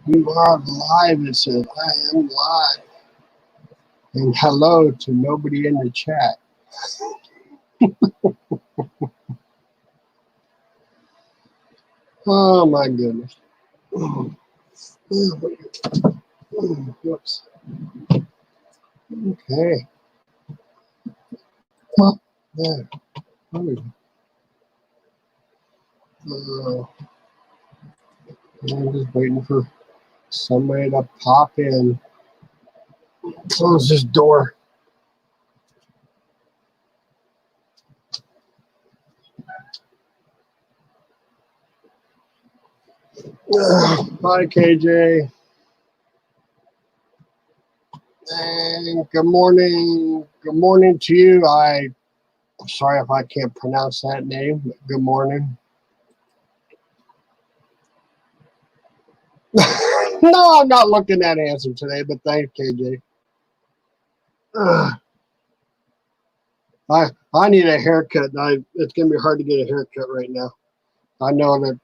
You are live, it says. I am live. And hello to nobody in the chat. Oh my goodness. Whoops. Okay. Well, there. I'm just waiting for somebody to pop in. Close this door. Hi, KJ. And good morning. Good morning to you. I'm sorry if I can't pronounce that name, but good morning. No, I'm not looking at answer today, but thanks, KJ. I need a haircut. It's going to be hard to get a haircut right now. I know that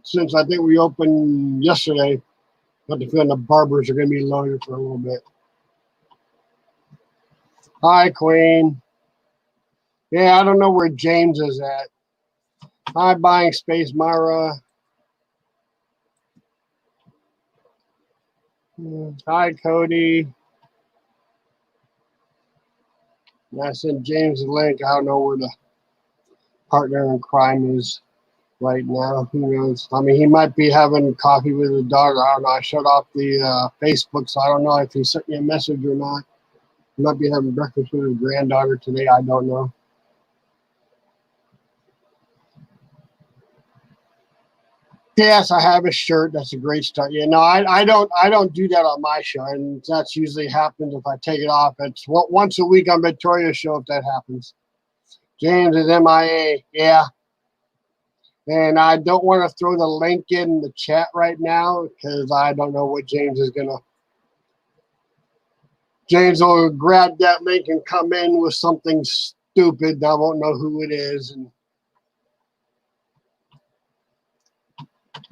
since I think we opened yesterday, I have the feeling the barbers are going to be loaded for a little bit. Hi, Queen. Yeah, I don't know where James is at. Hi, Buying Space, Myra. Hi, Cody. And I sent James the link. I don't know where the partner in crime is right now. Who knows? I mean, he might be having coffee with his daughter. I don't know. I shut off the Facebook, so I don't know if he sent me a message or not. He might be having breakfast with his granddaughter today. I don't know. Yes, I have a shirt. That's a great start. Yeah, no, I don't do that on my show, and that's usually happens if I take it off. It's once a week on Victoria's show if that happens. James is MIA. Yeah. And I don't want to throw the link in the chat right now because I don't know what James is going to. James will grab that link and come in with something stupid. I won't know who it is. And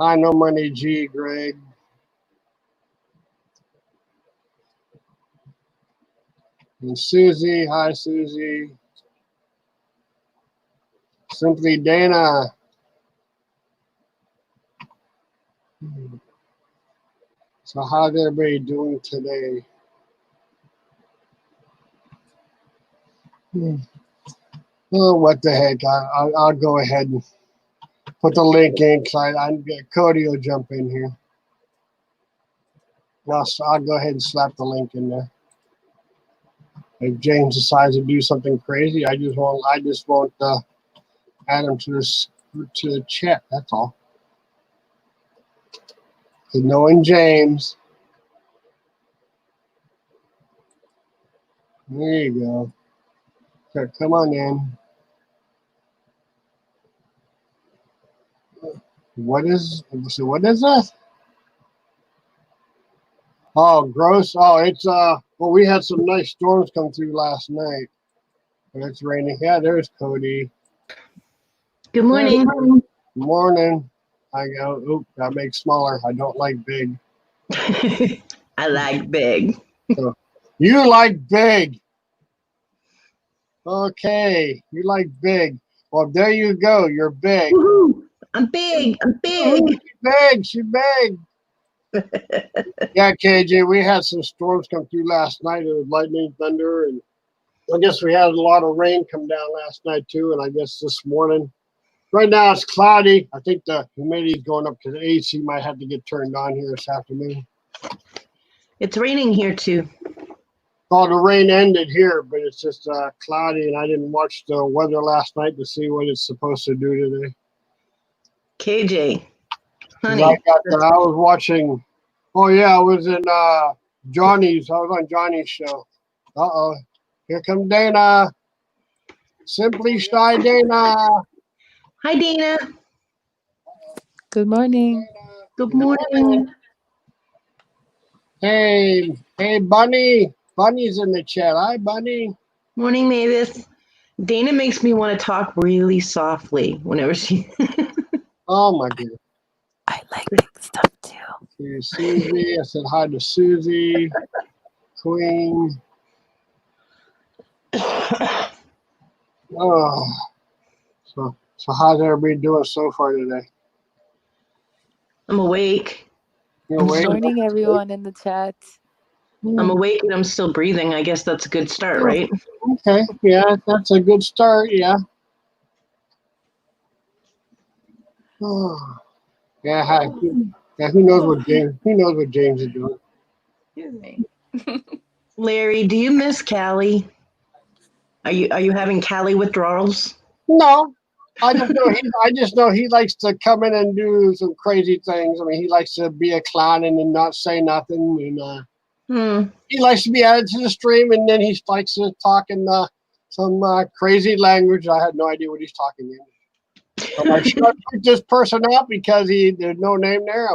I know Money G, Greg. And Susie. Hi, Susie. Simply Dana. So how's everybody doing today? Oh, what the heck. I'll go ahead and put the link in because Cody will jump in here. I'll go ahead and slap the link in there. If James decides to do something crazy, I just won't add him to the chat. That's all. Because knowing James, there you go. So come on in. What is this? Oh, gross. Oh, it's well, we had some nice storms come through last night. And it's raining. Yeah, there's Cody. Good morning. Good morning. I go, oop, that makes smaller. I don't like big. I like big. So, you like big. Okay, you like big. Well, there you go. You're big. Woohoo! I'm big. I'm big. Ooh, she's big. Yeah, KJ, we had some storms come through last night. It was lightning, thunder, and I guess we had a lot of rain come down last night too. And I guess this morning, right now it's cloudy. I think the humidity is going up to the AC might have to get turned on here this afternoon. It's raining here too. Oh, the rain ended here, but it's just cloudy, and I didn't watch the weather last night to see what it's supposed to do today. KJ, honey. I was watching. Oh yeah, I was in Johnny's. I was on Johnny's show. Uh-oh. Here comes Dana. Simply Shy Dana. Hi, Dana. Good morning. Good morning. Hey, Bunny. Bunny's in the chat. Hi, Bunny. Morning, Mavis. Dana makes me want to talk really softly whenever she. Oh my goodness. I like big stuff too. See Susie. I said hi to Susie. Queen. Oh. So how's everybody doing so far today? I'm awake. You're Good awake? morning, everyone in the chat. I'm awake and I'm still breathing. I guess that's a good start, right? Okay. Yeah, that's a good start. Yeah. Oh. Yeah. Hi. Yeah. Who knows what James? Who knows what James is doing? Excuse me. Larry, do you miss Callie? Are you having Callie withdrawals? No. I just know he likes to come in and do some crazy things. I mean, he likes to be a clown and then not say nothing, and he likes to be added to the stream, and then he likes to talk in some crazy language. I had no idea what he's talking in. So I should put this person out because there's no name there.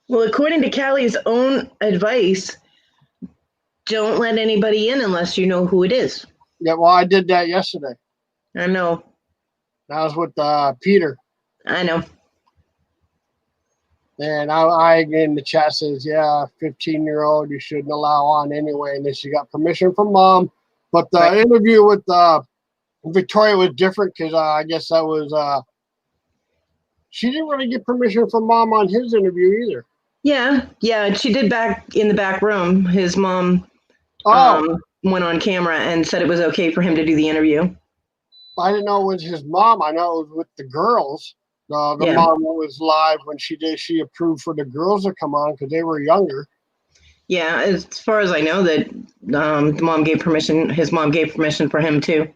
Well, according to Callie's own advice, don't let anybody in unless you know who it is. Yeah, well, I did that yesterday. I know. That was with Peter. I know. And I in the chat says, yeah, 15-year-old you shouldn't allow on anyway unless you got permission from mom. But the interview with Victoria was different because I guess that was she didn't really get permission from mom on his interview either. Yeah. She did back in the back room. His mom went on camera and said it was okay for him to do the interview. I didn't know it was his mom. I know it was with the girls. The mom was live when she did. She approved for the girls to come on because they were younger. Yeah, as far as I know, that the mom gave permission. His mom gave permission for him too.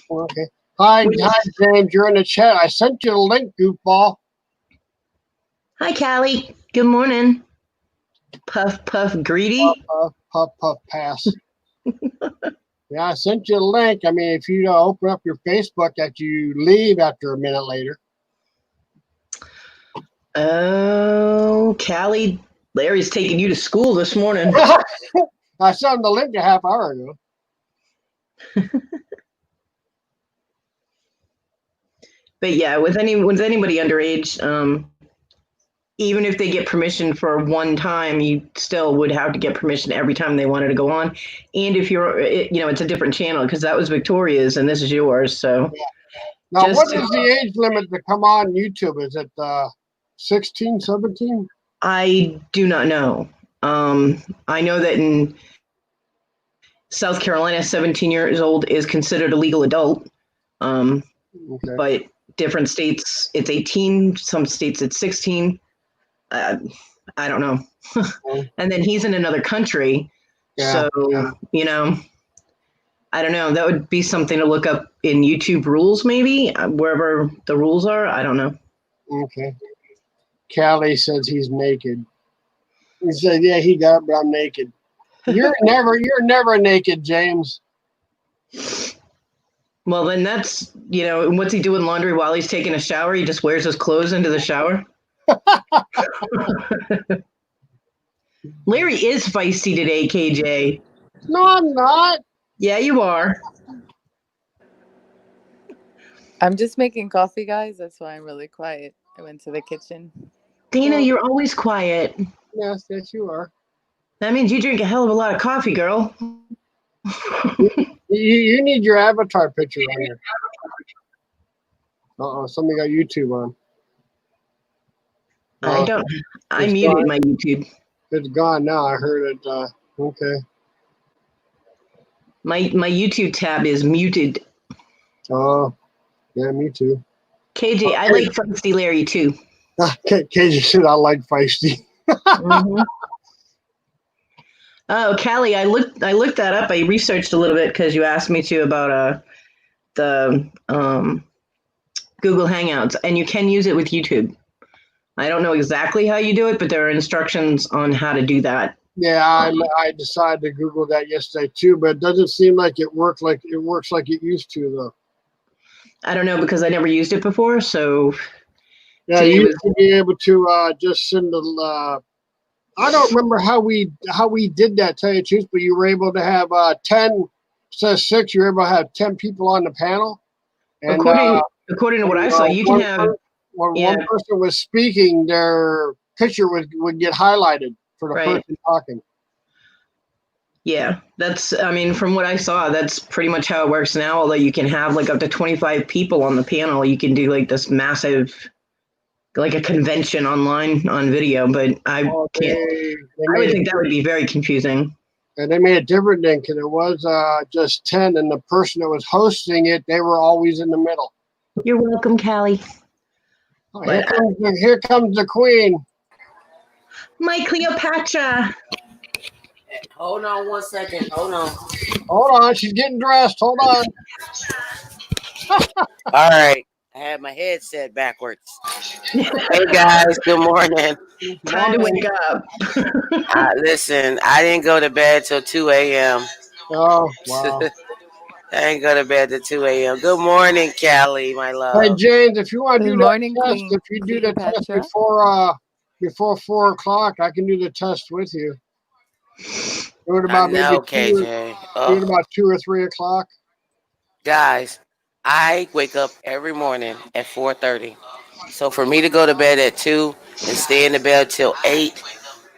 Okay. Hi, James. You're in the chat. I sent you the link, goofball. Hi, Callie. Good morning. Puff, greedy. Puff, pass. Yeah, I sent you a link. I mean, if you open up your Facebook, that you leave after a minute later. Oh, Callie, Larry's taking you to school this morning. I sent him the link a half hour ago. But yeah, with anybody underage, even if they get permission for one time, you still would have to get permission every time they wanted to go on. And if it's a different channel because that was Victoria's and this is yours. So now, what is the age limit to come on YouTube? Is it 16, 17? I do not know. I know that in South Carolina, 17 years old is considered a legal adult. But different states, it's 18. Some states, it's 16. I don't know. And then he's in another country. Yeah. So, I don't know. That would be something to look up in YouTube rules, maybe, wherever the rules are. I don't know. Okay. Callie says he's naked. He said, yeah, he got it, but I'm naked. You're never naked, James. Well, then that's, what's he doing laundry while he's taking a shower? He just wears his clothes into the shower. Larry is feisty today, KJ. No, I'm not. Yeah, you are. I'm just making coffee, guys. That's why I'm really quiet. I went to the kitchen. Dana, you're always quiet. Yes, you are. That means you drink a hell of a lot of coffee, girl. You need your avatar picture on here. Somebody got YouTube on. I don't. I muted my YouTube. It's gone now. I heard it. Okay. My YouTube tab is muted. Oh, yeah, me too. KJ, I like feisty Larry too. KJ said I like feisty. Mm-hmm. Oh, Callie, I looked that up. I researched a little bit because you asked me to about the Google Hangouts, and you can use it with YouTube. I don't know exactly how you do it, but there are instructions on how to do that. Yeah, I decided to Google that yesterday too, but it doesn't seem like it works like it used to though. I don't know because I never used it before, so yeah, you used to be able to just send the. I don't remember how we did that, tell you the truth, but you were able to have 10 says 6. You were able to have 10 people on the panel. And according to what I saw, you can have when one person was speaking, their picture would get highlighted for the person talking. Yeah, I mean, from what I saw, that's pretty much how it works now. Although you can have like up to 25 people on the panel, you can do like this massive, like a convention online on video. But I can't. I would think that would be very confusing. And they made it different then, because it was just 10, and the person that was hosting it, they were always in the middle. You're welcome, Callie. Oh, here comes the queen. My Cleopatra. Hold on 1 second. Hold on. She's getting dressed. Hold on. All right. I had my headset backwards. Hey, guys. Good morning. Time to wake up. Listen, I didn't go to bed till 2 a.m. Oh, wow. I didn't go to bed till 2 a.m. Good morning, Callie, my love. Hey, James, if you want to do morning, that test, if you do the test before 4 o'clock, I can do the test with you. Do it about KJ. Do it about 2 or 3 o'clock. Guys, I wake up every morning at 4:30. So for me to go to bed at 2 and stay in the bed till 8,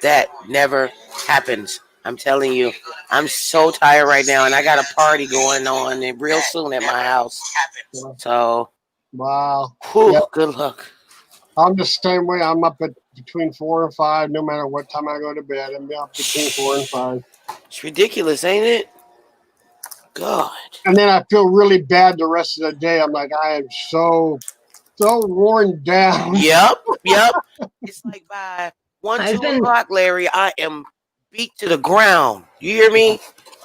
that never happens. I'm telling you, I'm so tired right now, and I got a party going on real soon at my house. So, wow. Good luck. I'm the same way. I'm up at between 4 and 5, no matter what time I go to bed. I'm up between 4 and 5. It's ridiculous, ain't it? God. And then I feel really bad the rest of the day. I'm like, I am so worn down. Yep. It's like by 2 o'clock, Larry, I am beat to the ground. You hear me?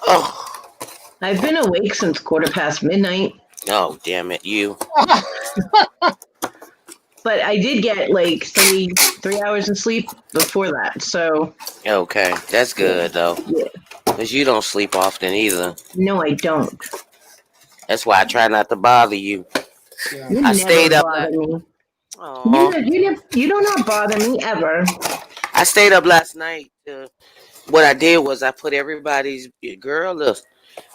Oh. I've been awake since 4:15 midnight. Oh, damn it, you. But I did get like 3 hours of sleep before that, so. Okay, that's good though. Yeah. Because you don't sleep often either. No, I don't. That's why I try not to bother you. Yeah. You I stayed up. You do not bother me ever. I stayed up last night. What I did was I put everybody's list.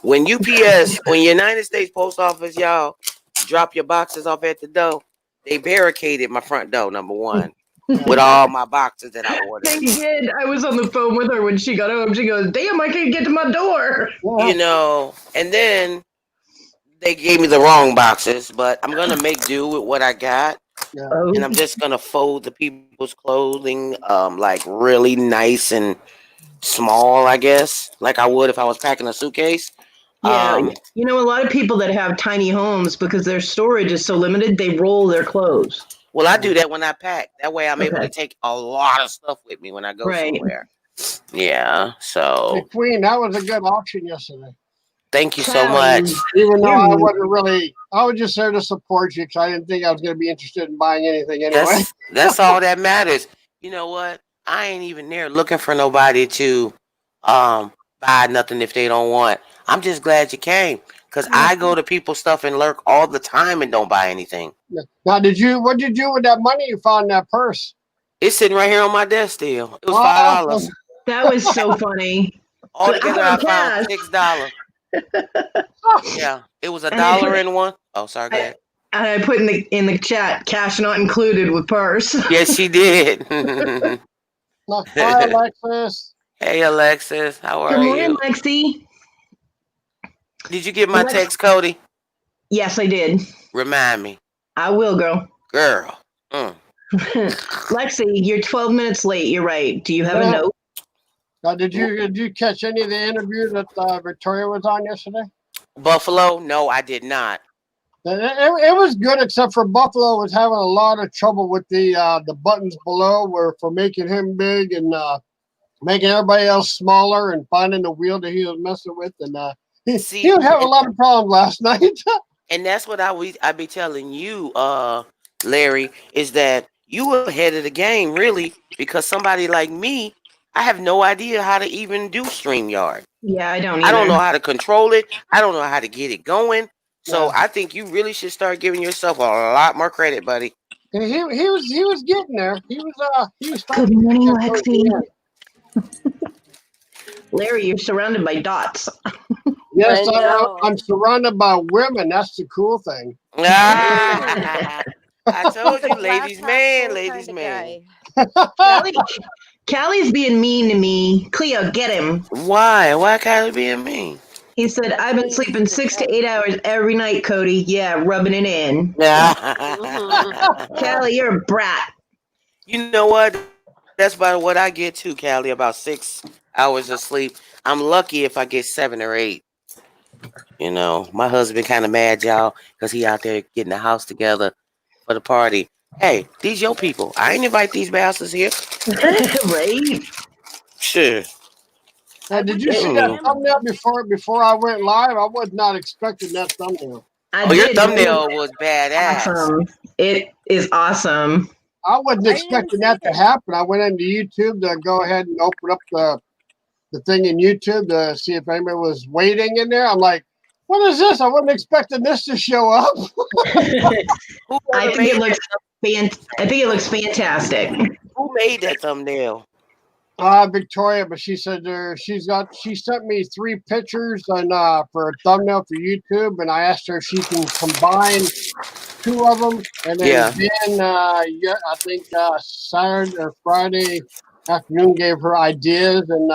When UPS, when United States Post Office, y'all drop your boxes off at the door, they barricaded my front door, number one, with all my boxes that I ordered. They did. I was on the phone with her when she got home. She goes, damn, I can't get to my door. You know, and then they gave me the wrong boxes, but I'm going to make do with what I got. Yeah. And I'm just going to fold the people's clothing like really nice and small, I guess, like I would if I was packing a suitcase. Yeah, you know, a lot of people that have tiny homes, because their storage is so limited, they roll their clothes. Well, I do that when I pack. That way I'm able to take a lot of stuff with me when I go somewhere. Yeah, so. Hey, Queen, that was a good auction yesterday. Thank you so much. Even though I wasn't really, I was just there to support you because I didn't think I was going to be interested in buying anything anyway. That's all that matters. You know what? I ain't even there looking for nobody to buy nothing if they don't want. I'm just glad you came, because I go to people's stuff and lurk all the time and don't buy anything. Now, what'd you do with that money you found in that purse? It's sitting right here on my desk still. It was $5. That was so funny. Altogether, I found $6. Yeah, it was $1 in one. Oh, sorry, go ahead. I put in the chat, cash not included with purse. Yes, she did. Hi, Alexis. Hey, Alexis. How are you? Good morning, Lexi. Did you get my text, Cody? Yes, I did. Remind me. I will, girl. Lexi, you're 12 minutes late. You're right. Do you have a note? Now, did you catch any of the interview that Victoria was on yesterday? Buffalo? No, I did not. It was good, except for Buffalo was having a lot of trouble with the buttons below for making him big and making everybody else smaller and finding the wheel that he was messing with. And he was having a lot of problems last night. And that's what I be telling you, Larry, is that you were ahead of the game, really, because somebody like me, I have no idea how to even do StreamYard. Yeah, I don't either. I don't know how to control it. I don't know how to get it going. So I think you really should start giving yourself a lot more credit, buddy. He was getting there. He was Good morning, Lexi. Larry, you're surrounded by dots. Yes, I'm surrounded by women. That's the cool thing. I told you, Glass ladies, half man, full ladies, kinda man. guy. Callie's being mean to me. Cleo, get him. Why? Why Kylie being mean? He said, That's I've why been you need sleeping to 6 to check. 8 hours every night, Cody. Yeah, rubbing it in. Callie, you're a brat. You know what? That's about what I get too, Callie. About 6 hours of sleep. I'm lucky if I get 7 or 8. You know, my husband kind of mad, y'all, because he out there getting the house together for the party. Hey, these your people. I ain't invite these bastards here. Right? Sure. Now, I did would you give see a that Mm. damn. thumbnail before I went live? I was not expecting that thumbnail. I Oh, your did. It looks thumbnail was badass. awesome. It is awesome. I wasn't I didn't expecting see that to it. happen. I went into YouTube to go ahead and open up the thing in YouTube to see if anybody was waiting in there. I'm like, what is this? I wasn't expecting this to show up. I Whoever think it made looks I think it looks fantastic. who made that thumbnail? Victoria, but she said she sent me 3 pictures and for a thumbnail for YouTube, and I asked her if she can combine 2 of them, and then Yeah. I think Saturday or Friday afternoon gave her ideas and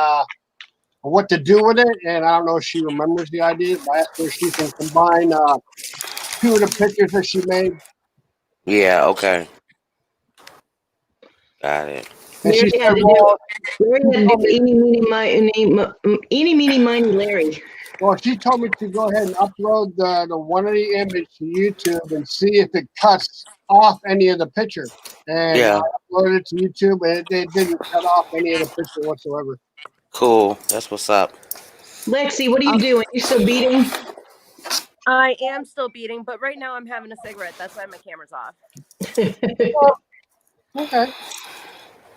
what to do with it, and I don't know if she remembers the ideas, but I asked her if she can combine 2 of the pictures that she made, Yeah. Okay. Got it. and We she already said, had to well, do eeny, meeny, miny, Larry. she told me to go ahead and upload the one of the image to YouTube and see if it cuts off any of the picture. And I Yeah. uploaded it to YouTube, and it didn't cut off any of the picture whatsoever. Cool. That's what's up. Lexi, what are you doing? You still beating? I am still beating, but right now I'm having a cigarette. That's why my camera's off. Okay.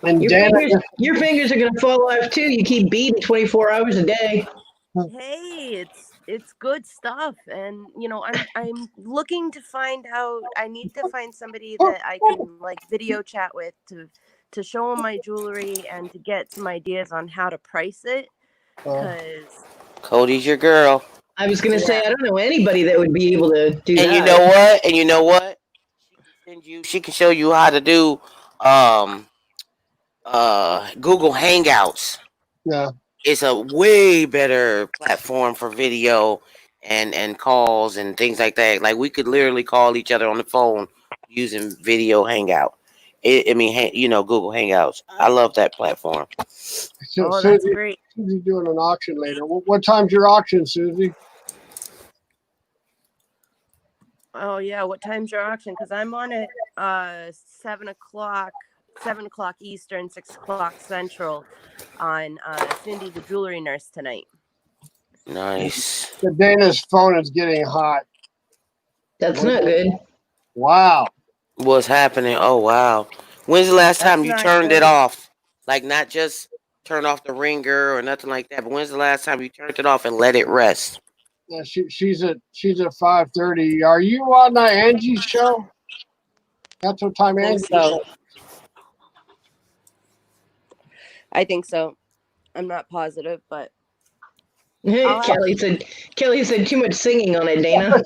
And Dana, Your fingers are gonna fall off too. You keep beating 24 hours a day. Hey, it's good stuff, and I'm looking to find out. I need to find somebody that I can like video chat with to show them my jewelry and to get some ideas on how to price it. Because Cody's your girl. I was gonna say Yeah. I don't know anybody that would be able to do And that. you know what? And you know what? She can show you how to do Google Hangouts. yeah. It's a way better platform for video and calls and things like that. Like we could literally call each other on the phone using video Hangout. Google Hangouts. I love that platform. So, Oh, that's Susie, great. Susie's doing an auction later. What time's your auction, Susie? Oh yeah, what time's your auction? Because I'm on it 7 o'clock Eastern, 6 o'clock Central on Cindy the Jewelry Nurse tonight. Nice. The Dana's phone is getting hot. That's not good. Wow. What's happening? Oh wow. When's the last time you not turned it good. off? Like not just turn off the ringer or nothing like that, but when's the last time you turned it off and let it rest? Yeah, she's at 5:30. Are you on Angie's show? That's what time I think Angie's so. show. I think so. I'm not positive, but Kelly said too much singing on it, Dana.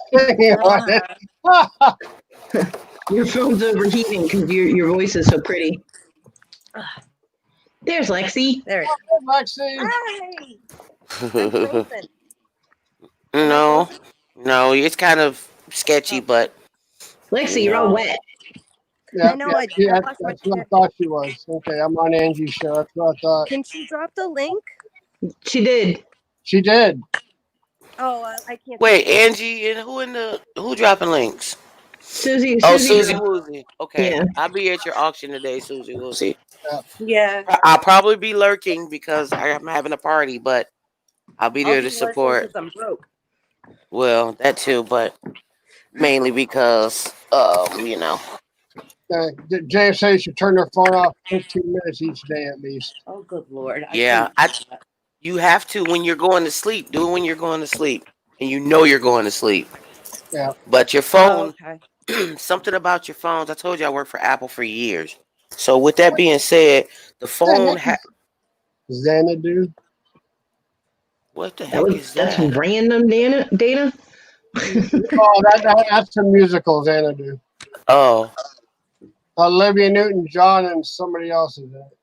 Your phone's overheating because your voice is so pretty. There's Lexi. there it is. Lexi. Hi. I'm frozen. No, it's kind of sketchy, but Lexi, you're all wet. Yeah, I know. that's what I thought she was. Okay, I'm on Angie's show. That's what I thought. Can she drop the link? She did. She did. Oh, I can't. Wait, Angie and who dropping links? Susie. Oh, Susie Woozy. Okay, Yeah. I'll be at your auction today, Susie Woozy. Yeah. I'll probably be lurking because I'm having a party, but I'll be there to support. Because I'm broke. Well, that too, but mainly because James says you should turn their phone off 15 minutes each day at least. Oh, good Lord. You have to when you're going to sleep. Do it when you're going to sleep, and you know you're going to sleep. Yeah. But your phone, okay. something about your phones. I told you I worked for Apple for years. So with that being said, the phone Xanadu. What the heck is that? That's random, Dana. Oh, that's a musical Xanadu. Oh, Olivia Newton-John and somebody else is in it.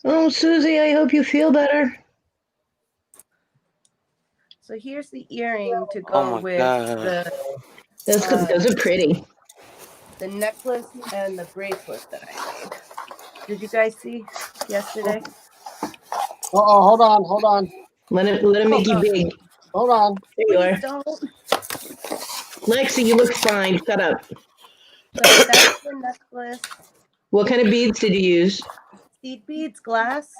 Oh, Susie, I hope you feel better. So here's the earring to Oh go my with God. Those are pretty. the necklace and the bracelet that I made. Did you guys see yesterday? Hold on. Let it make you big. Hold on. There you Please are. don't. Lexi, you look fine. Shut up. So that's the necklace. What kind of beads did you use? Seed beads, glass.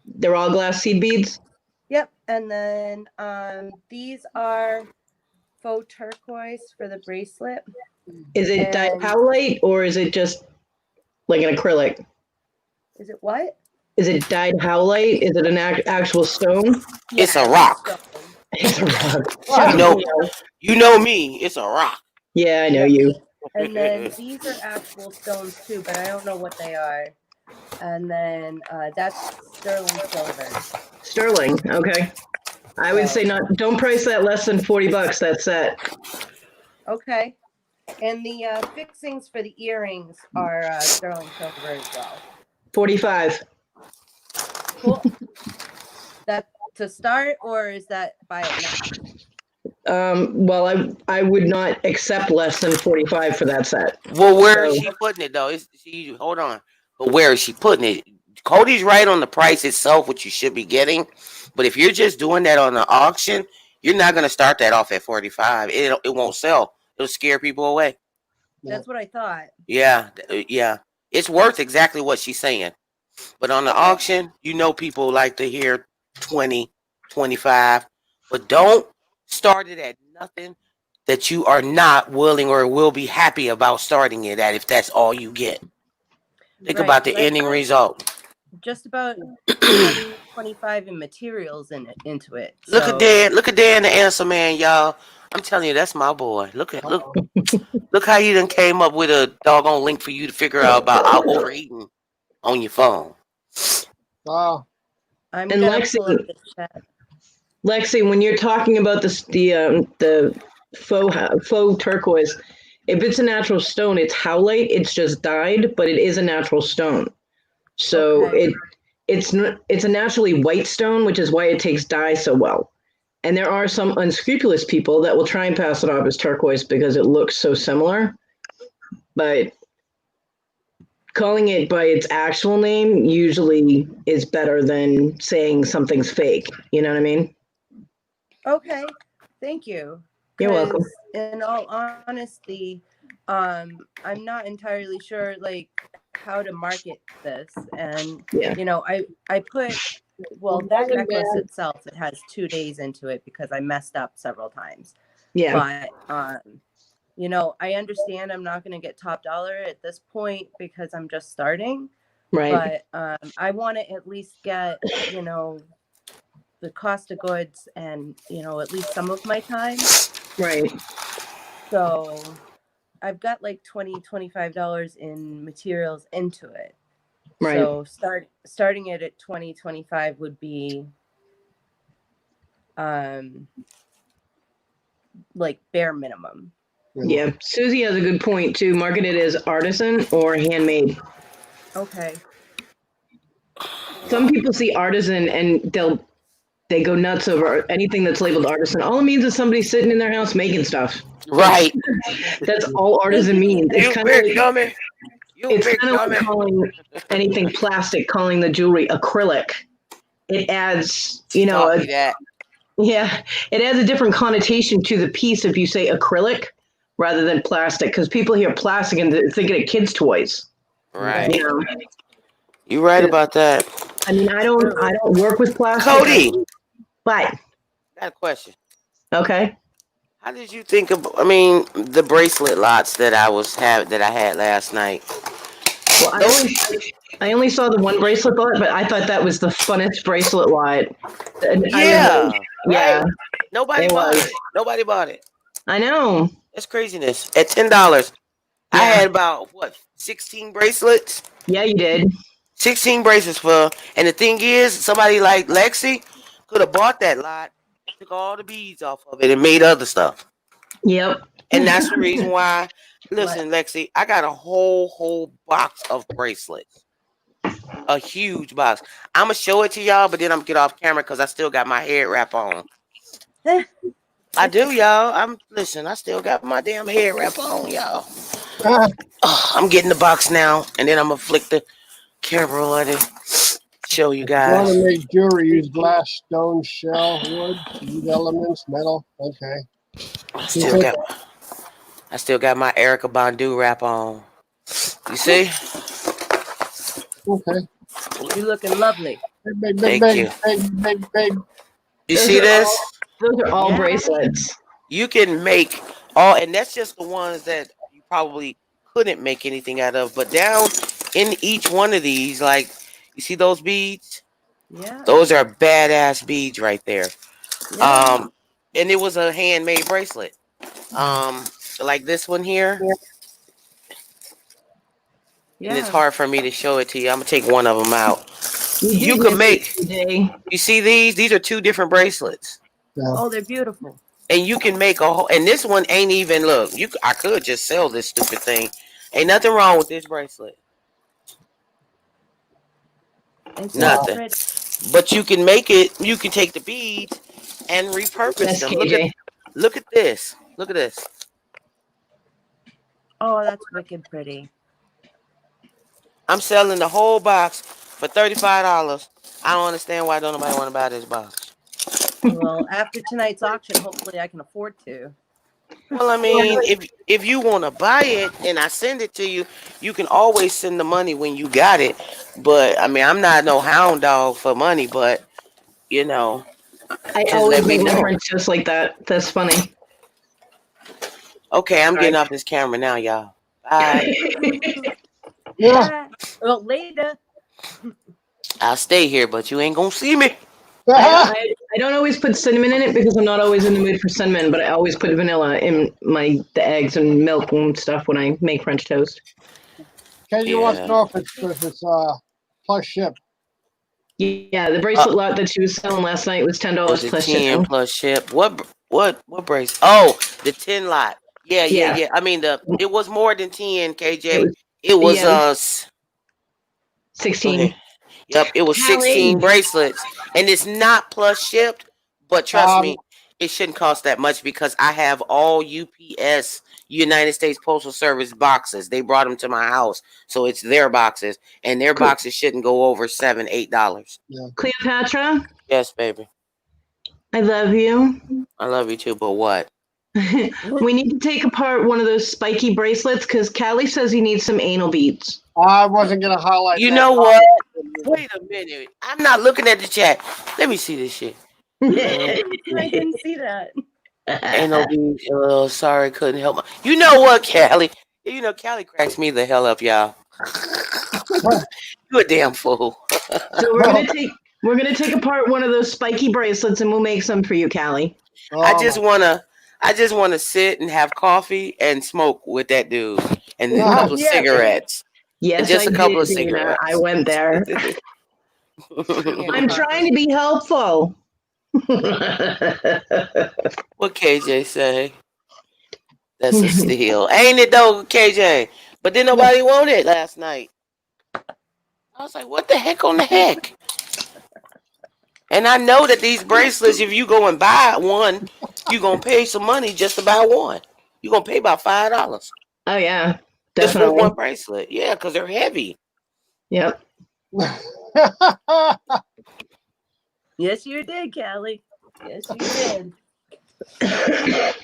They're all glass seed beads? Yep. And then these are faux turquoise for the bracelet. Is it dyed And- howlite or is it just like an acrylic? Is it what? Is it dyed howlite? Is it an actual stone? It's a rock. Stone. It's a rock. You know me. It's a rock. Yeah, I know you. And then these are actual stones too, but I don't know what they are. And then that's sterling silver. Sterling. Okay. I would say don't price that less than $40, that set. Okay. And the fixings for the earrings are sterling silver as well. 45. Cool. That to start, or is that buy it now? Well, I would not accept less than 45 for that set. Well, where is she putting it though? Hold on. But where is she putting it? Cody's right on the price itself, what you should be getting. But if you're just doing that on the auction, you're not going to start that off at 45. It won't sell. It'll scare people away. That's what I thought. Yeah. It's worth exactly what she's saying. But on the auction, you know people like to hear 20, 25. But don't start it at nothing that you are not willing or will be happy about starting it at if that's all you get. Think about the ending result. Just about 20, 25 in materials into it. So. Look at Dan the answer man, y'all. I'm telling you, that's my boy. Look how you done came up with a doggone link for you to figure out about overeating on your phone. Wow. I'm and gonna Lexi, pull up the chat. Lexi, when you're talking about the faux turquoise, if it's a natural stone, it's howlite. It's just dyed, but it is a natural stone. So it's a naturally white stone, which is why it takes dye so well. And there are some unscrupulous people that will try and pass it off as turquoise because it looks so similar. But calling it by its actual name usually is better than saying something's fake. You know what I mean? Okay, thank you. You're welcome. In all honesty, I'm not entirely sure like how to market this, and you know, I put that necklace itself, it has 2 days into it because I messed up several times. Yeah. But you know, I understand I'm not going to get top dollar at this point because I'm just starting. Right. But I want to at least get, you know, the cost of goods and, you know, at least some of my time. Right. So I've got like $20-$25 in materials into it. Right. So starting it at $20-$25 would be like bare minimum. Yeah, Susie has a good point too. Market it as artisan or handmade. Okay. Some people see artisan and they go nuts over anything that's labeled artisan. All it means is somebody sitting in their house making stuff. Right. That's all artisan means. It's kind of like calling anything plastic, calling the jewelry acrylic. It adds, you know, it adds a different connotation to the piece if you say acrylic rather than plastic, because people hear plastic and they're thinking of kids' toys. Right. You know? You're right about that. I mean, I don't work with plastic. Cody. But I got a question. Okay. How did you think of? I mean, the bracelet lots that I had last night. Well, I only saw the one bracelet lot, but I thought that was the funnest bracelet lot. Yeah. Yeah. Nobody bought it. Nobody bought it. I know. That's craziness. At $10, I had about 16 bracelets. Yeah, you did. 16 bracelets and the thing is, somebody like Lexi could have bought that lot, took all the beads off of it, and made other stuff. Yep. And that's the reason why Listen, Lexi, I got a whole box of bracelets. A huge box. I'm gonna show it to y'all, but then I'm gonna get off camera because I still got my head wrap on. I do, y'all. Listen. I still got my damn head wrap on, y'all. I'm getting the box now, and then I'm gonna flick the camera on it. Show you guys. Want to make jewelry? Use glass, stone, shell, wood, wood elements, metal. Okay. I still got my Erica Badu wrap on. You see? Okay. You're looking lovely. Big, Thank you. Big. You see this? Those are all bracelets. You can make all, and that's just the ones that you probably couldn't make anything out of. But down in each one of these, like, you see those beads? Yeah. Those are badass beads right there. Yeah. And it was a handmade bracelet. Like this one here. Yeah. And it's hard for me to show it to you. I'm gonna take one of them out. You can make. You see these? These are two different bracelets. Yeah. Oh, they're beautiful. And you can make a whole. And this one ain't even look. I could just sell this stupid thing. Ain't nothing wrong with this bracelet. It's nothing. But you can make it. You can take the beads and repurpose them. Look at this. Look at this. Oh, that's wicked pretty. I'm selling the whole box for $35. I don't understand why don't nobody want to buy this box. Well, after tonight's auction, hopefully I can afford to. Well, I mean, if you want to buy it and I send it to you, you can always send the money when you got it. But I mean, I'm not no hound dog for money, but you know, I always make reference just like that. That's funny. Okay, I'm getting off this camera now, y'all. Bye. Yeah. Well, later. I'll stay here, but you ain't gonna see me. I don't always put cinnamon in it because I'm not always in the mood for cinnamon, but I always put vanilla in the eggs and milk and stuff when I make French toast. Katie wants to know if it's plus ship. Yeah, the bracelet lot that she was selling last night was $10 plus 10 plus ship. What bracelet? Oh, the 10 lot. Yeah. I mean it was more than 10, KJ. It was 16. Yep, it was 16 bracelets. And it's not plus shipped, but trust me, it shouldn't cost that much because I have all UPS, United States Postal Service boxes. They brought them to my house. So it's their boxes. And their boxes shouldn't go over $7, $8. Yeah. Cleopatra? Yes, baby. I love you. I love you too, but what? We need to take apart one of those spiky bracelets because Callie says he needs some anal beads. I wasn't going to highlight You know what? Wait a minute. I'm not looking at the chat. Let me see this shit. I didn't see that. Anal beads. Oh, sorry, couldn't help. You know what, Callie? You know, Callie cracks me the hell up, y'all. You a damn fool. So we're gonna take apart one of those spiky bracelets and we'll make some for you, Callie. I just wanna sit and have coffee and smoke with that dude and then a couple of cigarettes. Yes, just a couple of cigarettes. I went there. I'm trying to be helpful. What KJ say? That's a steal. Ain't it though, KJ? But then nobody wanted it last night. I was like, what the heck on the heck? And I know that these bracelets, if you go and buy one, you're going to pay some money just to buy one. You're going to pay about $5. Oh, yeah. Definitely. Just for one bracelet. Yeah, because they're heavy. Yep. Yes, you did, Callie. Yes, you did.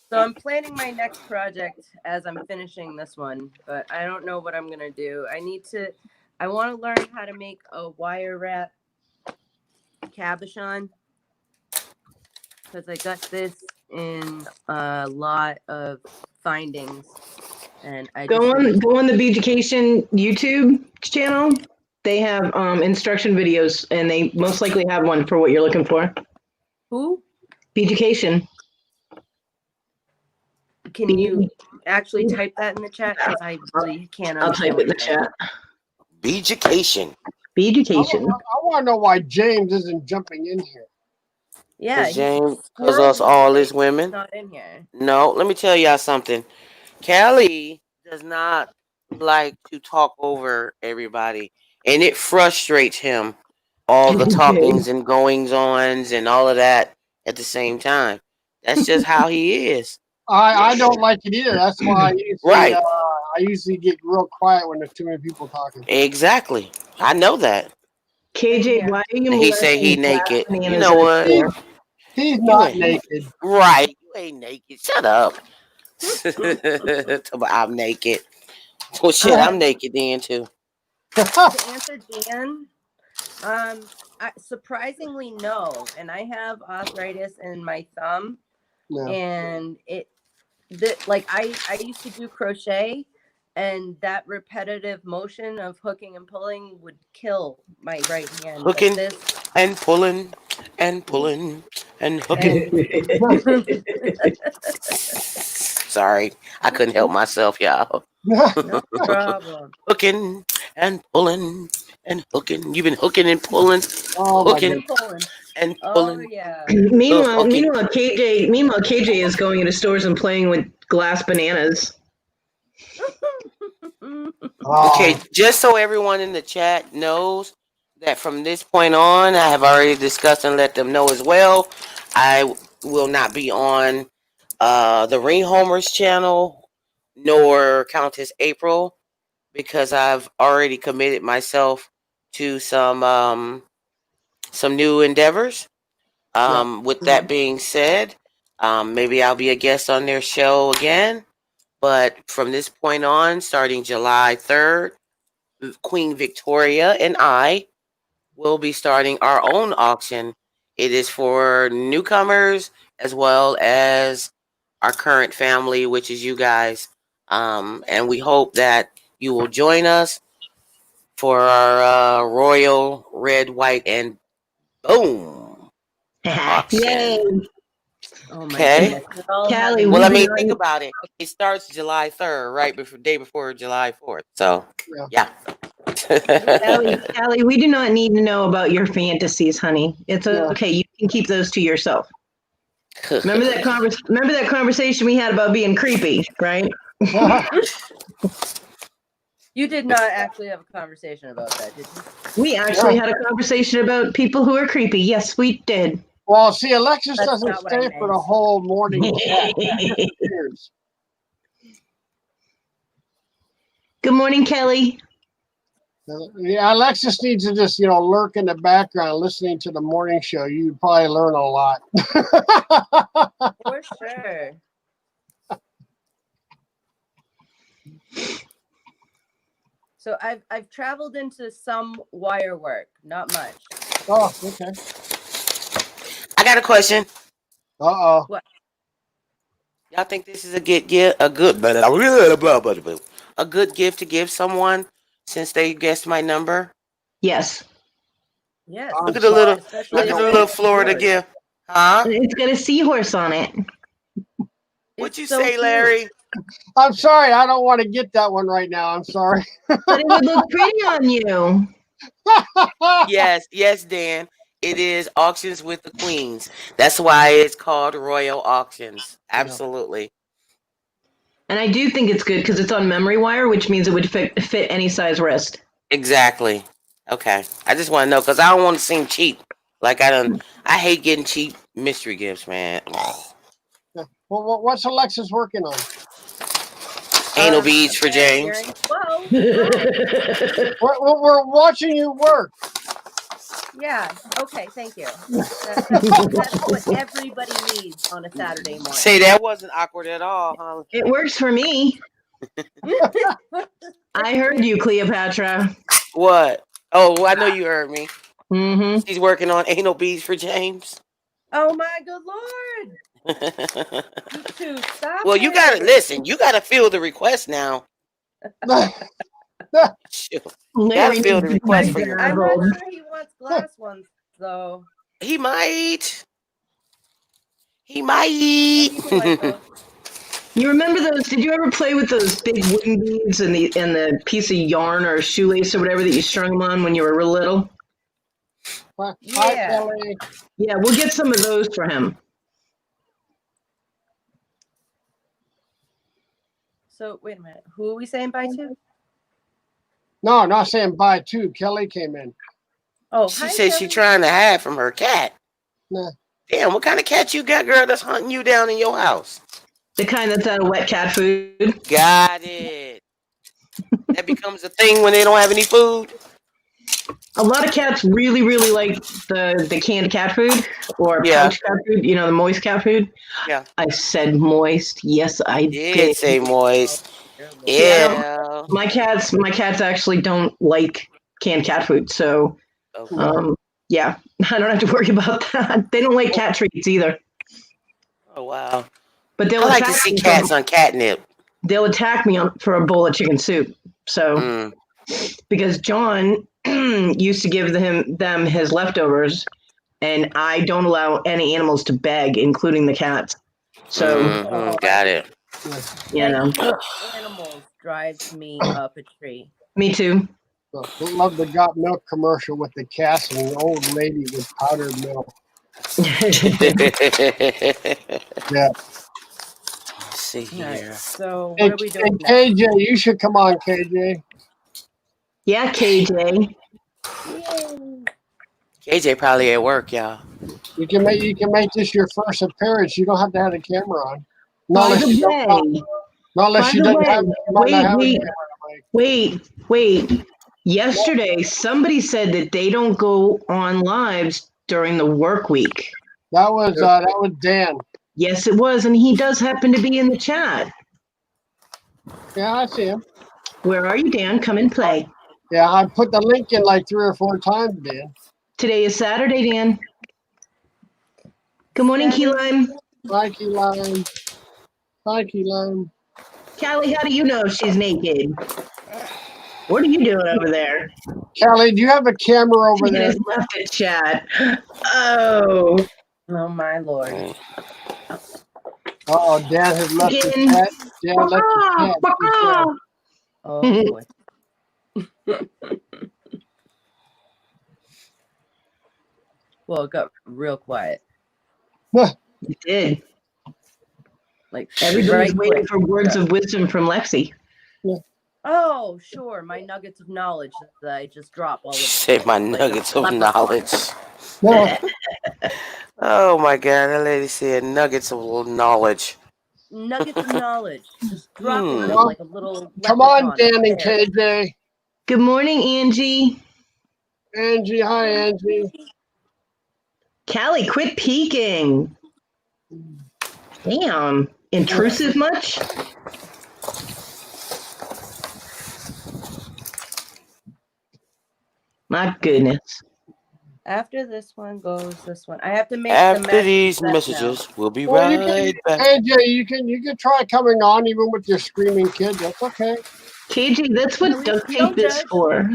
So I'm planning my next project as I'm finishing this one, but I don't know what I'm going to do. I want to learn how to make a wire wrap cabochon because I got this in a lot of findings. And I go on the Beaducation YouTube channel. They have instruction videos, and they most likely have one for what you're looking for. Who? Beaducation. Can you actually type that in the chat? Because I really can't. I'll type it in the chat. Beaducation. Beaducation. I want to know why James isn't jumping in here. Yeah, James, because us all is women. Not in here. No, let me tell y'all something. Kelly does not like to talk over everybody, and it frustrates him. All the talkings and goings ons and all of that at the same time. That's just how he is. I don't like it either. That's why Right. I usually get real quiet when there's too many people talking. Exactly. I know that. KJ, why are you And he say he molesting naked. Glass You Bananas know at a what? store? He's You not ain't naked. right. You ain't naked. Shut up. I'm naked. Well, shit, I'm naked then too. To answer Dan, surprisingly no, and I have arthritis in my thumb, and I used to do crochet, and that repetitive motion of hooking and pulling would kill my right hand. Hooking But this and pulling and pulling and hooking. Sorry, I couldn't help myself, y'all. No problem. Hooking and pulling and hooking. You've been hooking and pulling, hooking And pulling. and Oh pulling. yeah. Meanwhile, hooking. KJ is going into stores and playing with glass bananas. Okay, just so everyone in the chat knows that from this point on, I have already discussed and let them know as well. I will not be on the Ring Homers channel nor Countess April because I've already committed myself to some new endeavors. With that being said, maybe I'll be a guest on their show again. But from this point on, starting July 3rd, Queen Victoria and I will be starting our own auction. It is for newcomers as well as our current family, which is you guys. And we hope that you will join us for our royal red, white, and boom auction. Yay! Oh my Okay. goodness. Callie, Well, I mean, think about it. It starts July 3rd, right before day before July 4th. So, yeah. Callie, we do not need to know about your fantasies, honey. It's okay. You can keep those to yourself. Remember that conversation we had about being creepy, right? You did not actually have a conversation about that, did you? We actually had a conversation about people who are creepy. Yes, we did. Well, see, Alexis doesn't stay for the whole morning chat. Good morning, Kelly. Yeah, Alexis needs to just, lurk in the background listening to the morning show. You'd probably learn a lot. For sure. So I've traveled into some wire work, not much. Oh, okay. I got a question. What? Y'all think this is a good gift to give someone since they guessed my number? Yes. Yes. Look at the little Florida gift. Huh? It's got a seahorse on it. What'd you say, Larry? I'm sorry. I don't want to get that one right now. I'm sorry. But it would look pretty on you. Yes, Dan. It is Auctions with the Queens. That's why it's called Royal Auctions. Absolutely. And I do think it's good because it's on memory wire, which means it would fit any size wrist. Exactly. Okay. I just want to know because I don't want to seem cheap. Like I hate getting cheap mystery gifts, man. Well, what's Alexis working on? Anal beads for James. We're watching you work. Yeah. Okay. Thank you. That's what everybody needs on a Saturday morning. Say that wasn't awkward at all, huh? It works for me. I heard you, Cleopatra. What? Oh, I know you heard me. Mm-hmm. She's working on anal beads for James. Oh my good Lord! You two, stop. Well, you gotta listen. You gotta feel the request now. Larry gotta feel the request for your. I'm not sure he wants glass ones though. He might. He might. You remember those? Did you ever play with those big wooden beads and the piece of yarn or shoelace or whatever that you strung them on when you were real little? Yeah. Yeah, we'll get some of those for him. So wait a minute. Who are we saying bye to? No, not saying bye to. Kelly came in. Oh, She hi, said she Kelly. trying to hide from her cat. Nah. Damn, what kind of cat you got, girl, that's hunting you down in your house? The kind that's out of wet cat food. Got it. That becomes a thing when they don't have any food. A lot of cats really, really like the canned cat food or Yeah. pouch cat food, you know, the moist cat food. Yeah. I said moist. Yes, I Did did. say moist. Dear Lord. Yeah. My cats actually don't like canned cat food, so Okay. yeah, I don't have to worry about that. They don't like cat treats either, Oh wow. but I like to see cats on catnip. they'll attack me for a bowl of chicken soup. So because John used to give them his leftovers, and I don't allow any animals to beg, including the cats. So Got it. you know, Animals drives me up a tree. me too. Love the Got Milk commercial with the cats and the old lady with powdered milk. Yeah. Let's see All right. here. So Hey, what are we doing next? KJ, you should come on, KJ. Yeah, KJ. Yay. KJ probably at work, y'all. You can make this your first appearance. You don't have to have the camera on. By the way, wait. Yesterday, somebody said that they don't go on lives during the work week. That was Dan. Yes, it was, and he does happen to be in the chat. Yeah, I see him. Where are you, Dan? Come and play. Yeah, I put the link in like 3 or 4 times, Dan. Today is Saturday, Dan. Good morning, Key Lime. Hi, Key Lime. Hi, Key Lime. Callie, how do you know she's naked? What are you doing over there? Callie, do you have a camera over there? Just left the chat. Oh. Oh my Lord. Oh, Dan has left the chat. Dan left the chat. Oh boy. Well, it got real quiet. It did. Like Everybody's waiting for words of wisdom from Lexi. Oh, sure. My nuggets of knowledge that I just dropped all of Say my nuggets of knowledge. No. Oh my God, that lady said nuggets of knowledge. Nuggets of knowledge. Just dropping them Well, like a little. Come on, leprechaun Dan and upstairs. KJ. Good morning, Angie. Angie, hi, Angie. Callie, quit peeking. Damn. Intrusive much? My goodness. After this one goes this one. I have to make After these messages, we'll be right back. AJ, you can try coming on even with your screaming kid. That's okay. KJ, that's what duct tape is for.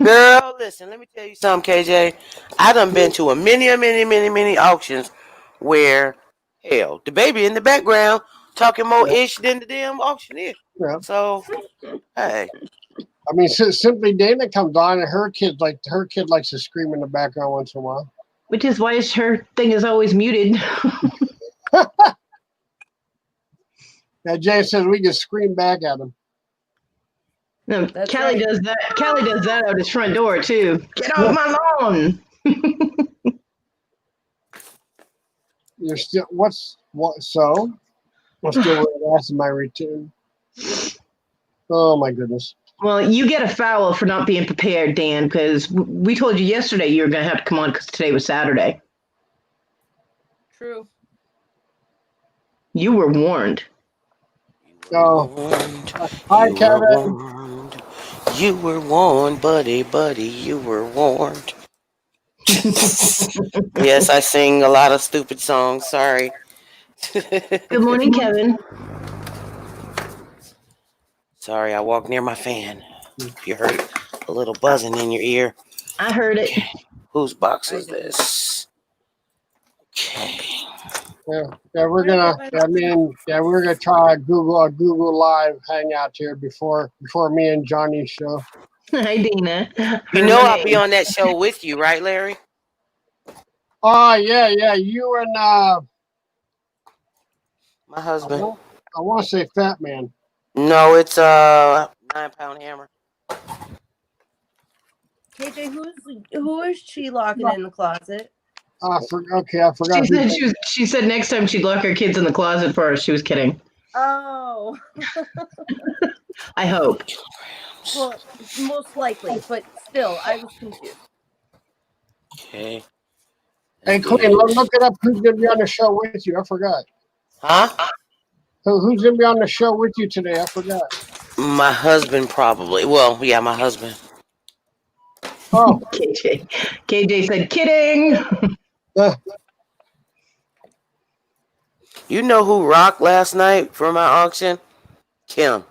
Girl, listen, let me tell you something, KJ. I done been to a many auctions where, hell, the baby in the background talking more ish than the damn auctioneer. Yeah. So, hey. I mean, Simply Dana comes on, and her kid likes to scream in the background once in a while. Which is why her thing is always muted. Now Jay says we can scream back at him. No, Callie does that. Callie does that out his front door too. Get off my lawn! You're still so? I'm still asking my return. Oh my goodness. Well, you get a foul for not being prepared, Dan, because we told you yesterday you were going to have to come on because today was Saturday. True. You were warned. Oh. Hi, Kevin. You were warned, buddy. You were warned. Yes, I sing a lot of stupid songs. Sorry. Good morning, Kevin. Sorry, I walked near my fan. You heard a little buzzing in your ear. I heard it. Okay. Whose box is this? Okay. Yeah, we're gonna try a Google Live hangout here before me and Johnny's show. Hi, Dina. You know I'll be on that show with you, right, Larry? Oh yeah. You and my husband. I want to say Fat Man. No, it's a 9-pound hammer. KJ, who is she locking in the closet? I forgot. She said next time she'd lock her kids in the closet for her. She was kidding. Oh, I hope. well, most likely, but still, I was confused. Okay. Hey, Queen, look it up. Who's gonna be on the show with you? I forgot. Huh? Who's gonna be on the show with you today? I forgot. My husband probably. Well, yeah, my husband. Oh, KJ said, kidding. You know who rocked last night for my auction? Kim.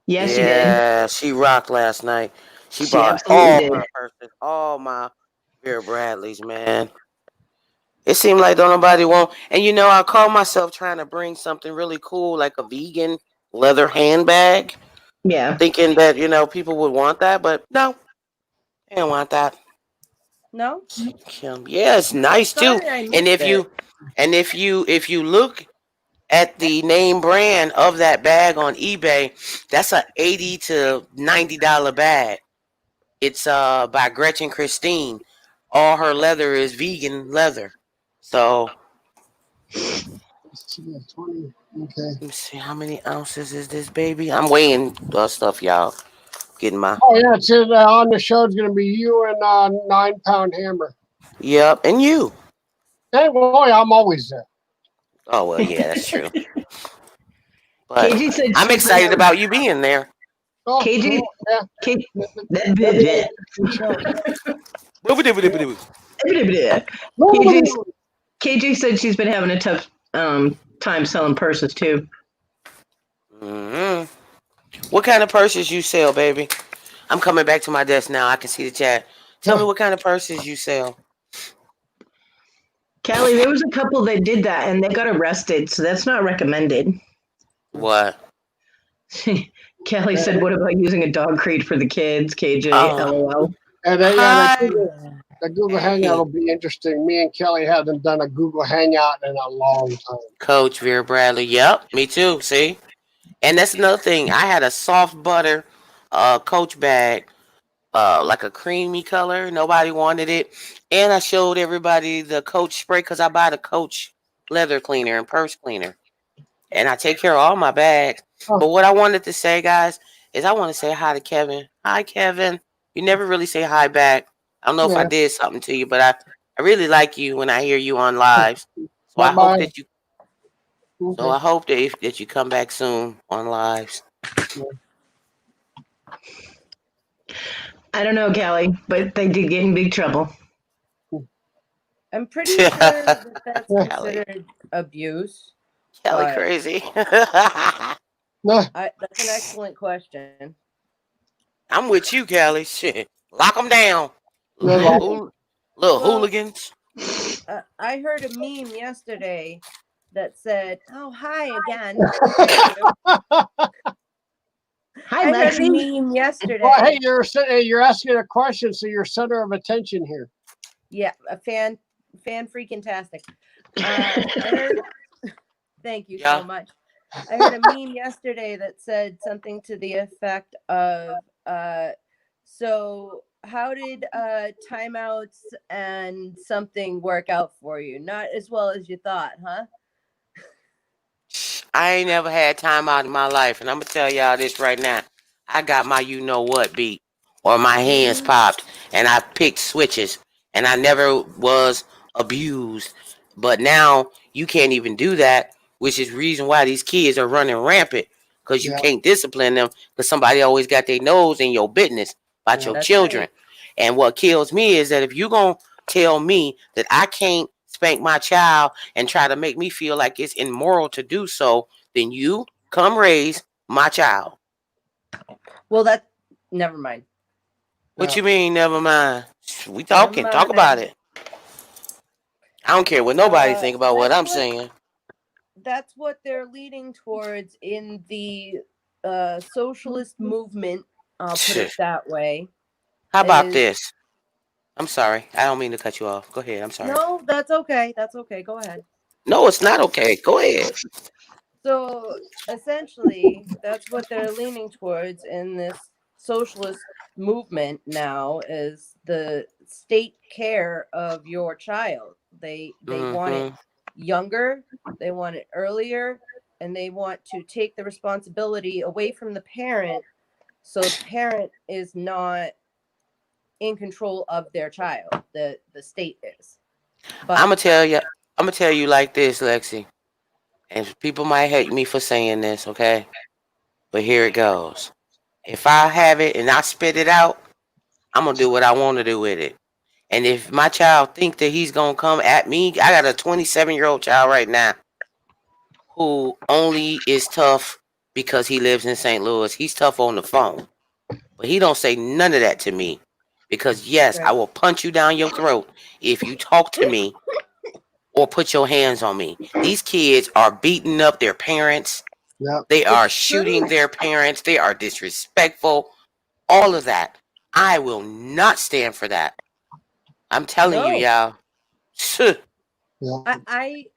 Yes, Yeah, she rocked last night. She She bought absolutely all did. my purses, all my Vera Bradleys, man. It seemed like don't nobody want. And you know, I call myself trying to bring something really cool, like a vegan leather handbag, Yeah. thinking that people would want that, but no, they don't want that. No? Kim, yeah, it's nice too. Sorry, I And missed it. if you look at the name brand of that bag on eBay, that's a $80 to $90 bag. It's by Gretchen Christine. All her leather is vegan leather. So 20. Okay. let me see, how many ounces is this baby? I'm weighing stuff, y'all. Getting my Oh yeah, it's on the show. It's gonna be you and 9-pound hammer. yep, and you. Hey, boy, I'm always there. Oh well, yeah, that's true. But KJ said I'm excited about you being there. Oh, KJ, cool. Yeah. KJ said she's been having a tough time selling purses too. Mm-hmm. What kind of purses you sell, baby? I'm coming back to my desk now. I can see the chat. Tell me what kind of purses you sell. Callie, there was a couple that did that and they got arrested, so that's not recommended. What? Kelly said, "What about using a dog crate for the kids?" KJ, LOL. And the Google Hangout will be interesting. Me and Kelly haven't done a Google Hangout in a long time. Coach Vera Bradley. Yep, me too. See, and that's another thing. I had a soft butter, Coach bag, like a creamy color. Nobody wanted it, and I showed everybody the Coach spray because I buy the Coach leather cleaner and purse cleaner, and I take care of all my bags. Oh. But what I wanted to say, guys, is I want to say hi to Kevin. Hi, Kevin. You never really say hi back. I don't know if I did something to you, but I really like you when I hear you on lives. So I hope that you. Okay. So I hope that you come back soon on lives. I don't know, Callie, but they did get in big trouble. I'm pretty sure that's considered abuse. Kelly crazy. That's an excellent question. I'm with you, Kelly. Shit, lock them down, little hooligans. I heard a meme yesterday that said, "Oh, hi again." Hi, I heard Lexi. a meme yesterday. Well, hey, you're asking a question, so you're center of attention here. Yeah, a fan freaking tastic. Thank you so much. I heard a meme yesterday that said something to the effect of, so how did timeouts and something work out for you? Not as well as you thought, huh? I ain't never had time out in my life, and I'm gonna tell y'all this right now. I got my you know what beat, or my hands popped, and I picked switches, and I never was abused. But now you can't even do that, which is reason why these kids are running rampant, because you can't discipline them, because somebody always got their nose in your business about your children. Right. And what kills me is that if you gonna tell me that I can't spank my child and try to make me feel like it's immoral to do so, then you come raise my child. Well, never mind. What you mean, never mind? We talking. Talk about it. I don't care what nobody think about what I'm saying. That's what they're leading towards in the socialist movement. I'll put it that way. How about this? I'm sorry. I don't mean to cut you off. Go ahead. I'm sorry. No, that's okay. That's okay. Go ahead. No, it's not okay. Go ahead. So essentially, that's what they're leaning towards in this socialist movement now is the state care of your child. They want it Mm-hmm. younger, they want it earlier, and they want to take the responsibility away from the parent so the parent is not in control of their child. The state is. I'm But gonna tell you. I'm gonna tell you like this, Lexi. And people might hate me for saying this, okay? But here it goes. If I have it and I spit it out, I'm gonna do what I want to do with it. And if my child think that he's gonna come at me, I got a 27-year-old child right now who only is tough because he lives in St. Louis. He's tough on the phone, but he don't say none of that to me because yes, I right. will punch you down your throat if you talk to me or put your hands on me. These kids are beating up their parents. Yep. They are It's shooting true. their parents. They are disrespectful. All of that. I will not stand for that. I'm telling you, No. y'all. Yeah.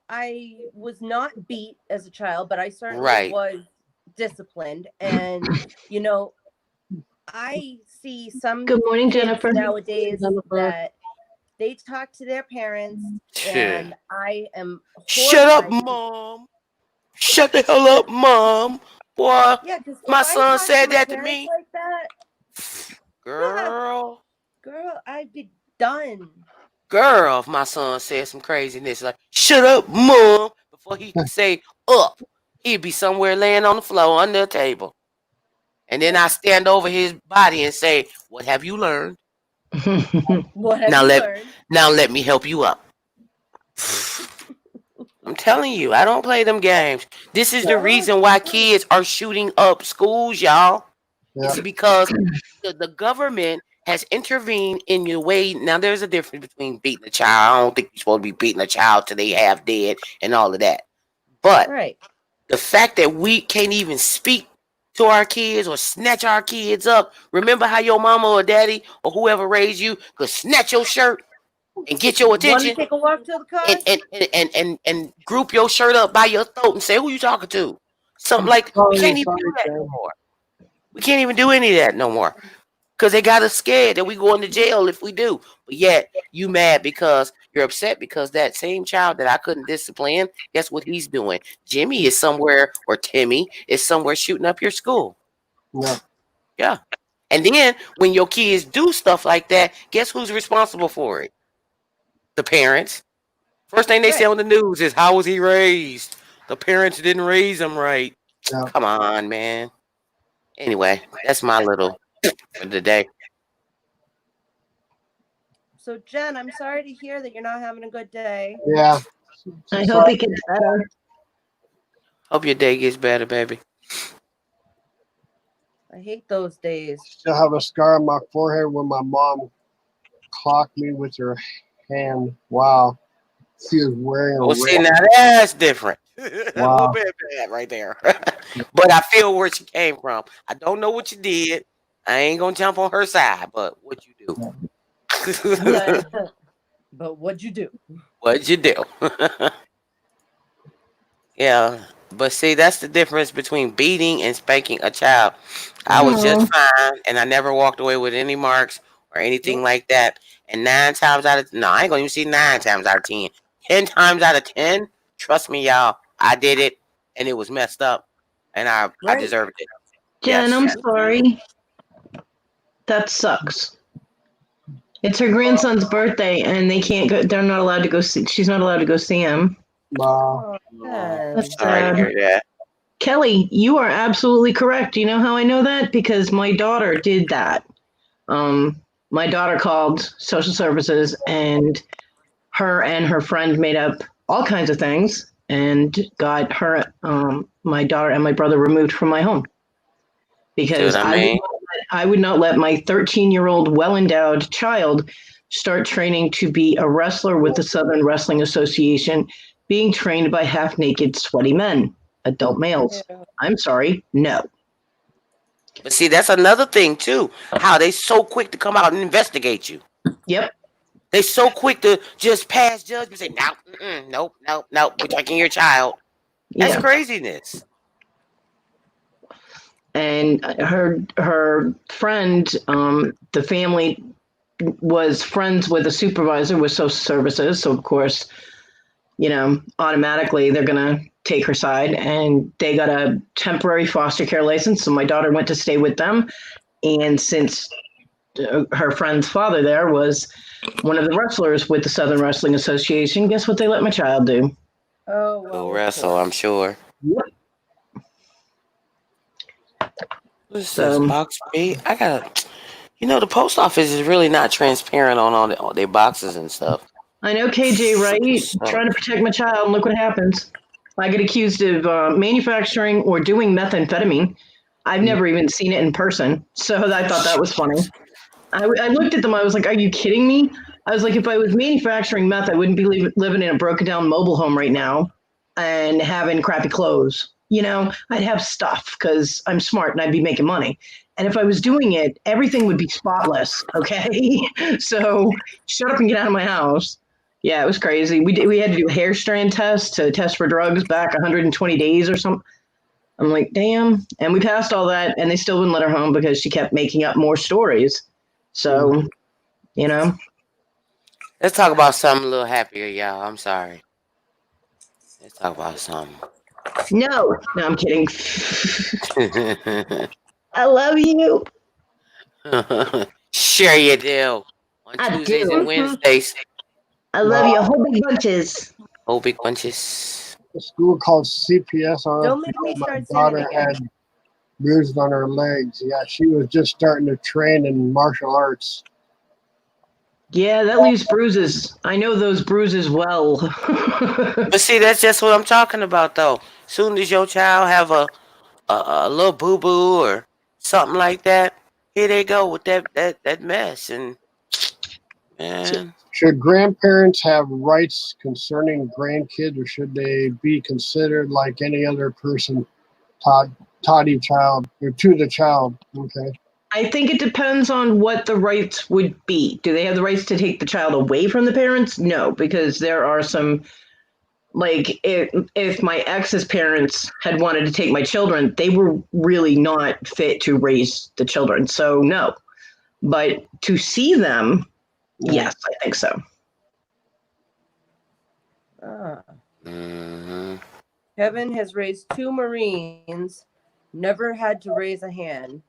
I was not beat as a child, but I certainly Right. was disciplined. And you know, I see some Good morning, kids Jennifer. nowadays Jennifer. that they talk to their parents, and I am Shut up, horrified. mom. Shut the hell up, mom. Boy, Yeah, because if my I son talk to said my that to parents me. like that, Girl. girl, I'd be done. Girl, if my son said some craziness like, shut up, mom, before he could say up, he'd be somewhere laying on the floor under a table. And then I stand over his body and say, what have you learned? What have Now you let learned? now let me help you up. I'm telling you, I don't play them games. This is the No, reason why kids are shooting up schools, y'all. Yeah. It's because the government has intervened in your way. Now, there's a difference between beating a child. I don't think you're supposed to be beating a child till they half dead and all of that. But right. the fact that we can't even speak to our kids or snatch our kids up. Remember how your mama or daddy or whoever raised you could snatch your shirt and get your Want to attention take a walk to the car? and group your shirt up by your throat and say, who you talking to? Something like we Sorry, can't even do sorry, that no Sam. more. We can't even do any of that no more. Because they got us scared that we going to jail if we do. But yet, you mad because you're upset because that same child that I couldn't discipline, guess what he's doing? Jimmy is somewhere, or Timmy is somewhere shooting up your school. Yeah. Yeah. And then when your kids do stuff like that, guess who's responsible for it? The parents. First thing they say Right. on the news is, how was he raised? The parents didn't raise him right. Yeah. Come on, man. Anyway, that's my little for the day. So, Jen, I'm sorry to hear that you're not having a good day. Yeah. I hope it gets better. Hope your day gets better, baby. I hate those days. Still have a scar on my forehead when my mom clocked me with her hand. Wow. She was wearing a Well, see, red. now that's different. A little Wow. bit bad right there. But I feel where she came from. I don't know what you did. I ain't gonna jump on her side, but what you do? But what'd you do? What'd you do? Yeah, but see, that's the difference between beating and spanking a child. I was just fine, and I never walked away with any marks or anything Nope. like that. And 9 times out of I ain't gonna even see 9 times out of 10. 10 times out of 10, trust me, y'all, I did it, and it was messed up, and I Right. deserved it. Jen, Yes. I'm sorry. That sucks. It's her grandson's birthday, and they can't go. They're not allowed to go see. She's not allowed to go see him. Wow. Oh, Jen. That's Sorry to sad. hear that. Kelly, you are absolutely correct. You know how I know that? Because my daughter did that. My daughter called social services, and her friend made up all kinds of things and got her, my daughter and my brother removed from my home See because what I mean? I would not let my 13-year-old well-endowed child start training to be a wrestler with the Southern Wrestling Association, being trained by half-naked, sweaty men, adult males. Yeah. I'm sorry, no. But see, that's another thing too. How they so quick to come out and investigate you. Yep. They so quick to just pass judgment, say, no, nope, nope, nope, we're taking your child. That's Yeah. craziness. And her friend, the family was friends with a supervisor with social services, so of course, automatically they're gonna take her side, and they got a temporary foster care license. So my daughter went to stay with them, and since her friend's father there was one of the wrestlers with the Southern Wrestling Association, guess what they let my child do? Oh, Go well, of wrestle, course. I'm sure. Yep. What's this So box B? I gotta. The post office is really not transparent on all their boxes and stuff. I know KJ, right? So, Trying to protect my child, and look what happens. I get accused of manufacturing or doing methamphetamine. I've never even seen it in person, so I thought that was funny. I looked at them. I was like, "Are you kidding me?" I was like, "If I was manufacturing meth, I wouldn't be living in a broken down mobile home right now and having crappy clothes. I'd have stuff because I'm smart and I'd be making money. And if I was doing it, everything would be spotless. Okay, so shut up and get out of my house." Yeah, it was crazy. We had to do a hair strand test to test for drugs back 120 days or something. I'm like, damn. And we passed all that, and they still wouldn't let her home because she kept making up more stories. So, let's talk about something a little happier, y'all. I'm sorry. Let's talk about something. No, I'm kidding. I love you. Sure you do. On I Tuesdays do. and Wednesdays. I love you. Whole big bunches. Oh, big bunches. A school called CPS. Don't make me My start singing daughter again. had bruises on her legs. Yeah, she was just starting to train in martial arts. Yeah, that leaves bruises. I know those bruises well. But see, that's just what I'm talking about, though. Soon as your child have a little boo boo or something like that, here they go with that mess. And man, Should grandparents have rights concerning grandkids, or should they be considered like any other person taught child or to the child? Okay. I think it depends on what the rights would be. Do they have the rights to take the child away from the parents? No, because there are some, like, if my ex's parents had wanted to take my children, they were really not fit to raise the children. So no. But to see them, yes, I think so. Kevin has raised 2 Marines, never had to raise a hand.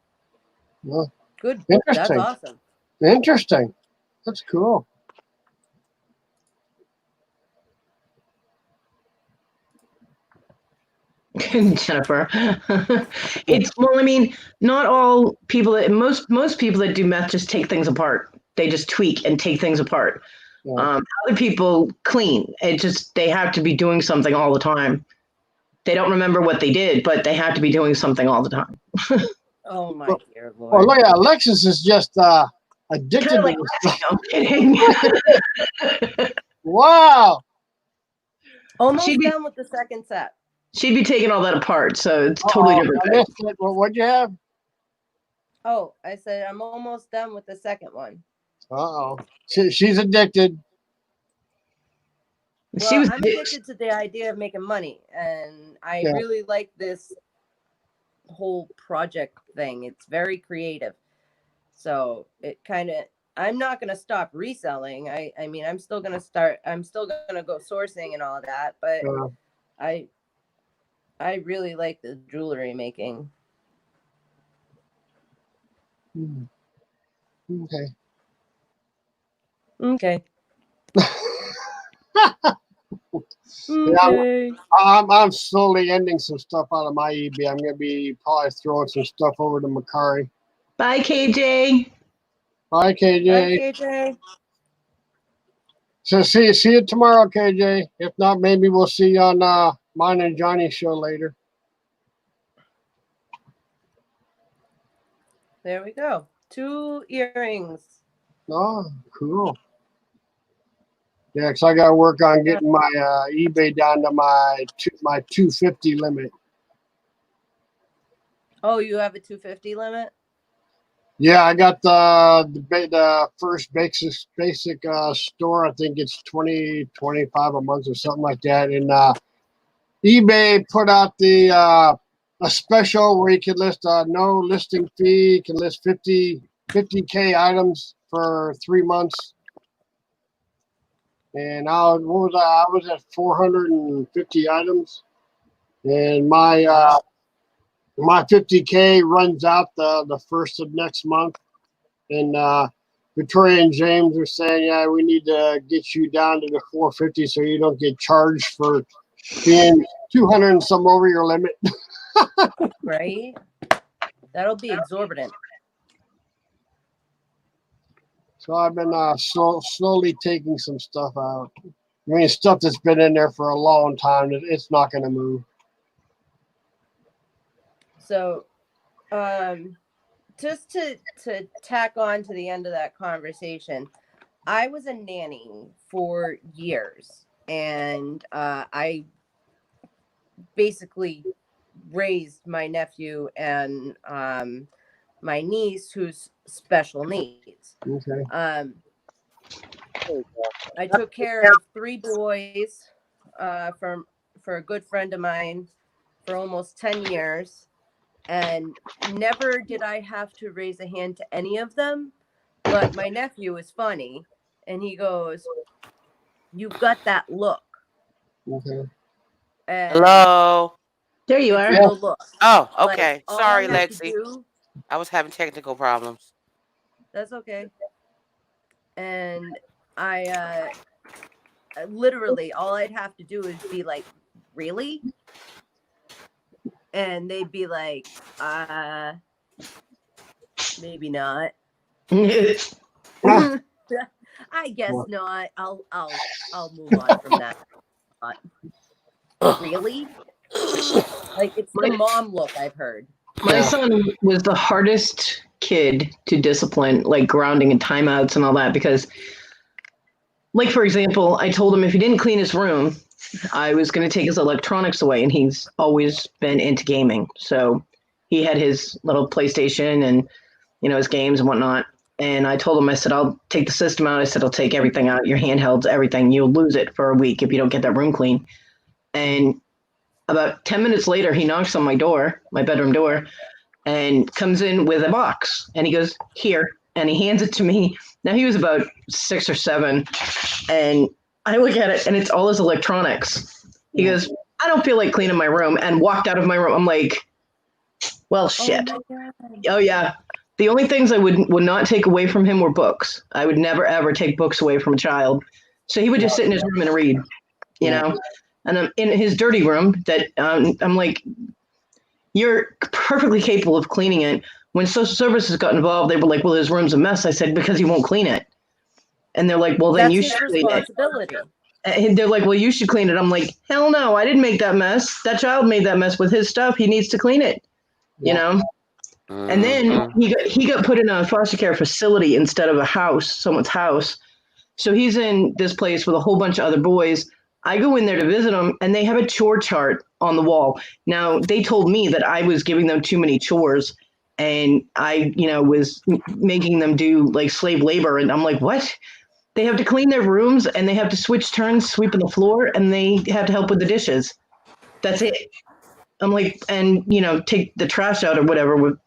Well, Good. interesting. That's awesome. Interesting. That's cool. Jennifer. Not all people that most people that do meth just take things apart. They just tweak and take things apart. Yeah. Other people clean. They have to be doing something all the time. They don't remember what they did, but they have to be doing something all the time. Oh my dear Lord. Well, look at Alexis is just addicted Kind of like to Lexi, I'm kidding. Wow. Almost She'd be- done with the second set. She'd be taking all that apart, so it's totally different. I missed it. What'd you have? Oh, I said I'm almost done with the second one. Uh-oh. She's addicted. Well, I'm addicted to the idea of making money, and I really like this whole project thing. It's very creative. So it kind of, I'm not going to stop reselling. I mean, I'm still going to go sourcing and all that, but I really like the jewelry making. Okay. Okay. Yeah, I'm slowly ending some stuff out of my eBay. I'm gonna be probably throwing some stuff over to Macari. Bye, KJ. Bye, KJ. Bye, KJ. So see you tomorrow, KJ. If not, maybe we'll see you on mine and Johnny's show later. There we go. 2 earrings. Oh, cool. Yeah, because I got to work on getting my eBay down to my 250 limit. Oh, you have a 250 limit? Yeah, I got the first basic store. I think it's $20, $25 a month or something like that. And eBay put out the a special where you can list no listing fee. You can list 50K items for 3 months. And I was at 450 items, and my 50K runs out the first of next month. And Victoria and James are saying, yeah, we need to get you down to the 450 so you don't get charged for being 200 and some over your limit. Right? That'll be exorbitant. So I've been slowly taking some stuff out. I mean, stuff that's been in there for a long time. It's not going to move. So, just to tack on to the end of that conversation, I was a nanny for years, and I basically raised my nephew and my niece who's special needs. Okay. I took care of 3 boys for a good friend of mine for almost 10 years. And never did I have to raise a hand to any of them. But my nephew is funny. And he goes, "You've got that look." Okay. And Hello. There you it's are. the look. Oh, Like, okay. all Sorry, I have to Lexi. do- I was having technical problems. That's okay. And I literally, all I'd have to do is be like, "Really?" And they'd be like, maybe not. I guess not. I'll move on from that. Really? Like, it's the mom look I've heard. My son was the hardest kid to discipline, like grounding and timeouts and all that, because, like, for example, I told him if he didn't clean his room, I was going to take his electronics away, and he's always been into gaming. So he had his little PlayStation and, his games and whatnot. And I told him, I said, I'll take the system out. I said, I'll take everything out, your handhelds, everything. You'll lose it for a week if you don't get that room clean. And about 10 minutes later, he knocks on my door, my bedroom door, and comes in with a box. And he goes, "Here." And he hands it to me. Now, he was about 6 or 7. And I look at it, and it's all his electronics. He goes, "I don't feel like cleaning my room," and walked out of my room. I'm like, well, shit. Oh, yeah. The only things I would not take away from him were books. I would never, ever take books away from a child. So he would just sit in his room and read, know. And I'm in his dirty room that I'm like, you're perfectly capable of cleaning it. When social services got involved, they were like, well, his room's a mess. I said, because he won't clean it. And they're like, well, then That's you his should clean it. responsibility. And they're like, well, you should clean it. I'm like, hell no, I didn't make that mess. That child made that mess with his stuff. He needs to clean it, you know? And then he got put in a foster care facility instead of a house, someone's house. So he's in this place with a whole bunch of other boys. I go in there to visit them, and they have a chore chart on the wall. Now, they told me that I was giving them too many chores, and I, was making them do like slave labor. And I'm like, what? They have to clean their rooms, and they have to switch turns sweeping the floor, and they have to help with the dishes. That's it. I'm like, and, take the trash out or whatever with,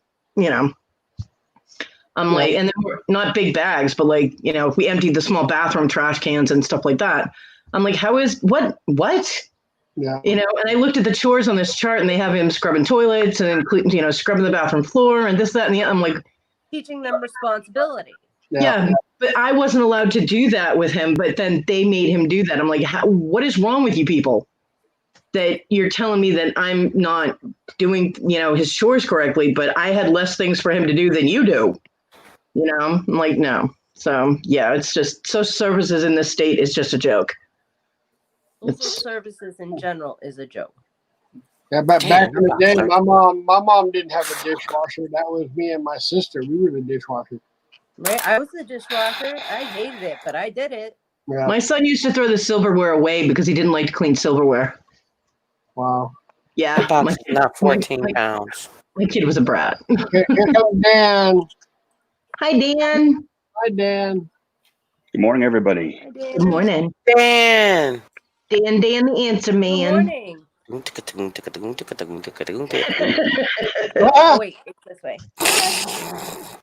I'm like, and they were not big bags, but like, if we emptied the small bathroom trash cans and stuff like that, I'm like, what? Yeah. And I looked at the chores on this chart, and they have him scrubbing toilets and, scrubbing the bathroom floor and this, that, and the other. I'm like, Teaching them responsibility. yeah, but I wasn't allowed to do that with him, but then they made him do that. I'm like, what is wrong with you people? That you're telling me that I'm not doing, his chores correctly, but I had less things for him to do than you do. I'm like, no. So yeah, it's just social services in this state is just a joke. Social services in general is a joke. Yeah, but back in the day, my mom didn't have a dishwasher. That was me and my sister. We were the dishwasher. Right, I was the dishwasher. I hated it, but I did it. Yeah. My son used to throw the silverware away because he didn't like to clean silverware. Wow. Yeah. About not 14 pounds. My kid was a brat. Here comes Dan. Hi, Dan. Hi, Dan. Good morning, everybody. Good morning. Dan. Dan, the answer man. Good morning. Oh, wait, it's this way.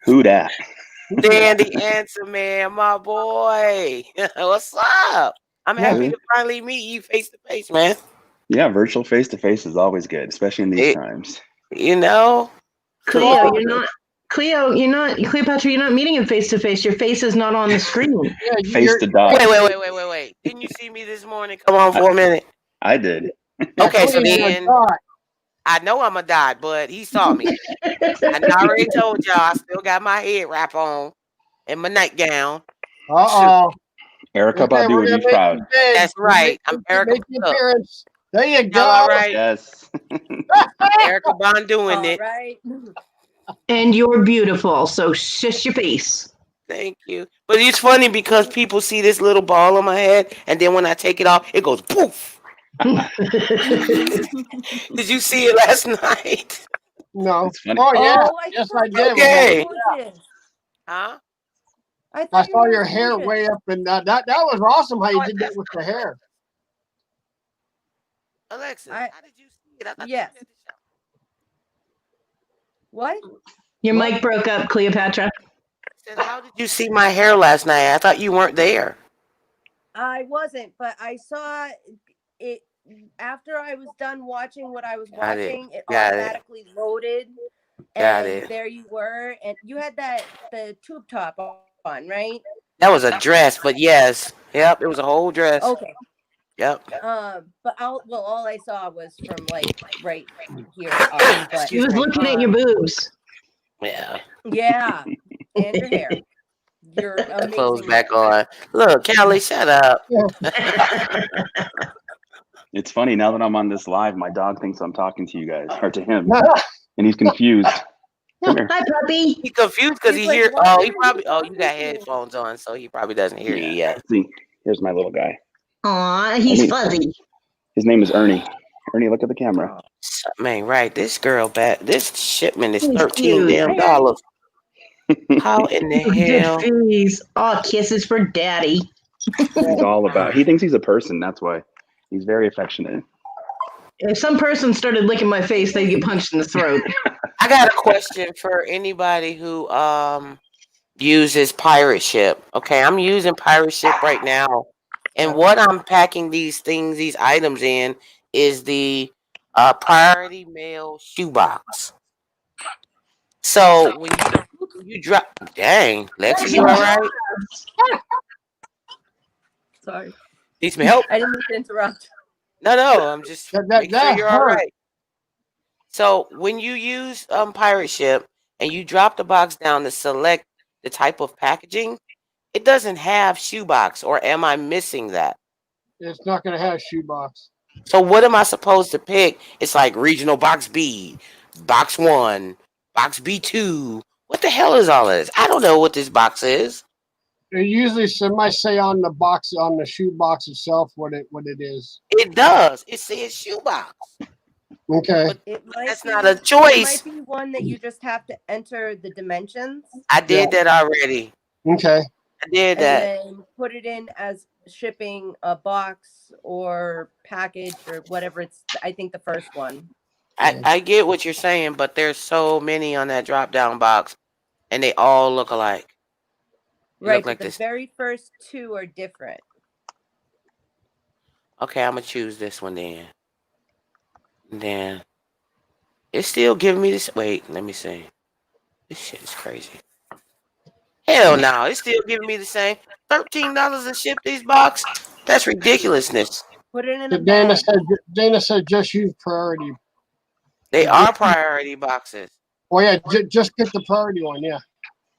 Who dat? Dandy Answer Man, my boy. What's up? I'm happy to finally meet you face to face, man. Yeah, virtual face to face is always good, especially in these times. You know, Cleo, you're not Cleopatra. You're not meeting him face to face. Your face is not on the screen. Face to dot. Wait. Didn't you see me this morning? Come on for a minute. I did. Okay, so then I know I'm a dot, but he saw me. I already told y'all I still got my head wrap on and my nightgown. Erica Badu, you proud? That's right. I'm Erica. There you go. All right. Yes. Erica Bond doing it. Right. And you're beautiful, so shush your face. Thank you. But it's funny because people see this little ball on my head, and then when I take it off, it goes poof. Did you see it last night? No. Funny. Oh yeah. Oh, Yes, I did. Okay. Huh? I saw your hair way up, and that was awesome how you did that with the hair. Alexis, how did you see it? I thought yes. What? Your mic broke up, Cleopatra. I said, how did you see my hair last night? I thought you weren't there. I wasn't, but I saw it after I was done watching what I was watching. It automatically loaded, and there you were, and you had the tube top on, right? That was a dress, but yes, yep, it was a whole dress. Okay. Yep. But all I saw was from like right here. He was looking at your boobs. Yeah. Yeah, and your hair. You're amazing. Clothes back on. Look, Callie, shut up. It's funny, now that I'm on this live, my dog thinks I'm talking to you guys, or to him, and he's confused. Come here. Hi, puppy. He's confused because he hears. Oh, you got headphones on, so he probably doesn't hear you yet. See, here's my little guy. Aw, he's fuzzy. His name is Ernie. Ernie, look at the camera. Man, right. This this shipment is $13 damn. How in the hell? Jeez. Oh, kisses for daddy. He's all about. He thinks he's a person. That's why he's very affectionate. If some person started licking my face, they'd get punched in the throat. I got a question for anybody who uses Pirate Ship. Okay, I'm using Pirate Ship right now, and what I'm packing these items in is the Priority Mail shoebox. So when you drop, dang, Lexi, you all right? Sorry. Need some help? I didn't mean to interrupt. No, I'm just making sure you're all right. So when you use Pirate Ship and you drop the box down to select the type of packaging, it doesn't have shoebox, or am I missing that? It's not going to have shoebox. So what am I supposed to pick? It's like regional box B, box 1, box B2. What the hell is all of this? I don't know what this box is. It usually might say on the box, on the shoe box itself, what it is. It does. It says shoebox. Okay. But that's not a choice. It might be one that you just have to enter the dimensions. I did that already. Okay. I did that. And then put it in as shipping a box or package or whatever. It's, I think, the first one. I get what you're saying, but there's so many on that drop down box, and they all look alike. Right, like the very first two are different. Okay, I'm gonna choose this one then. And then it's still giving me this. Wait, let me see. This shit is crazy. Hell no, it's still giving me the same $13 to ship these boxes. That's ridiculousness. Put it in a Dana bag. Dana said just use priority. They are priority boxes. Oh yeah, just get the priority one. Yeah,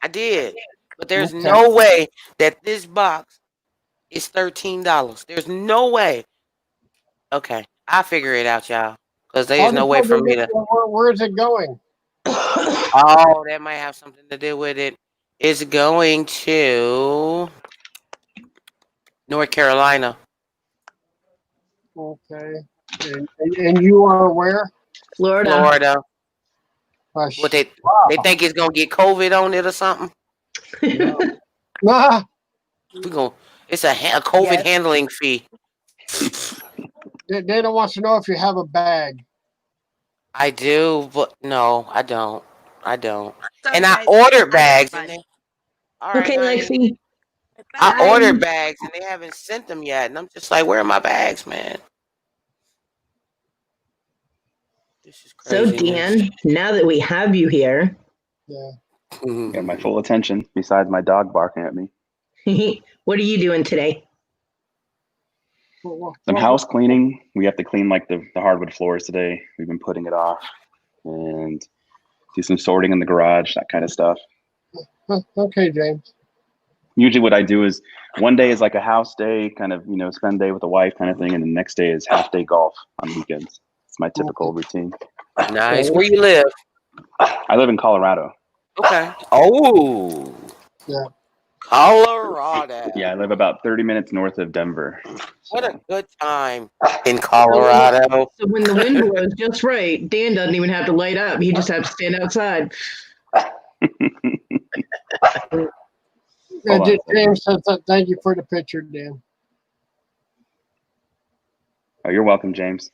I did. But there's no way that this box is $13. There's no way. Okay, I'll figure it out, y'all. Because there's no way for me to. Where's it going? Oh, that might have something to do with it. It's going to North Carolina. Okay. And you are where? Florida. What they think it's gonna get COVID on it or something? Nah. It's a COVID handling fee. Dana wants to know if you have a bag. I do, but no, I don't. I don't. Sorry, And I guys. ordered I got bags, and fun. all right, Okay, honey. Lexi. I Bye. ordered bags, and they haven't sent them yet, and I'm just like, where are my bags, man? This is So, craziness. Dan, now that we have you here, Yeah. You got my full attention, besides my dog barking at me. what are you doing today? Some house cleaning. We have to clean like the hardwood floors today. We've been putting it off. And do some sorting in the garage, that kind of stuff. Okay, James. Usually what I do is one day is like a house day, kind of, spend day with the wife kind of thing. And the next day is half day golf on weekends. It's my typical routine. Nice. Where you live? I live in Colorado. Okay. Oh. Yeah. Colorado. Yeah, I live about 30 minutes north of Denver. What a good time in Colorado. So when the wind blows just right, Dan doesn't even have to light up. He just has to stand outside. James says thank you for the picture, Dan. Oh, you're welcome, James.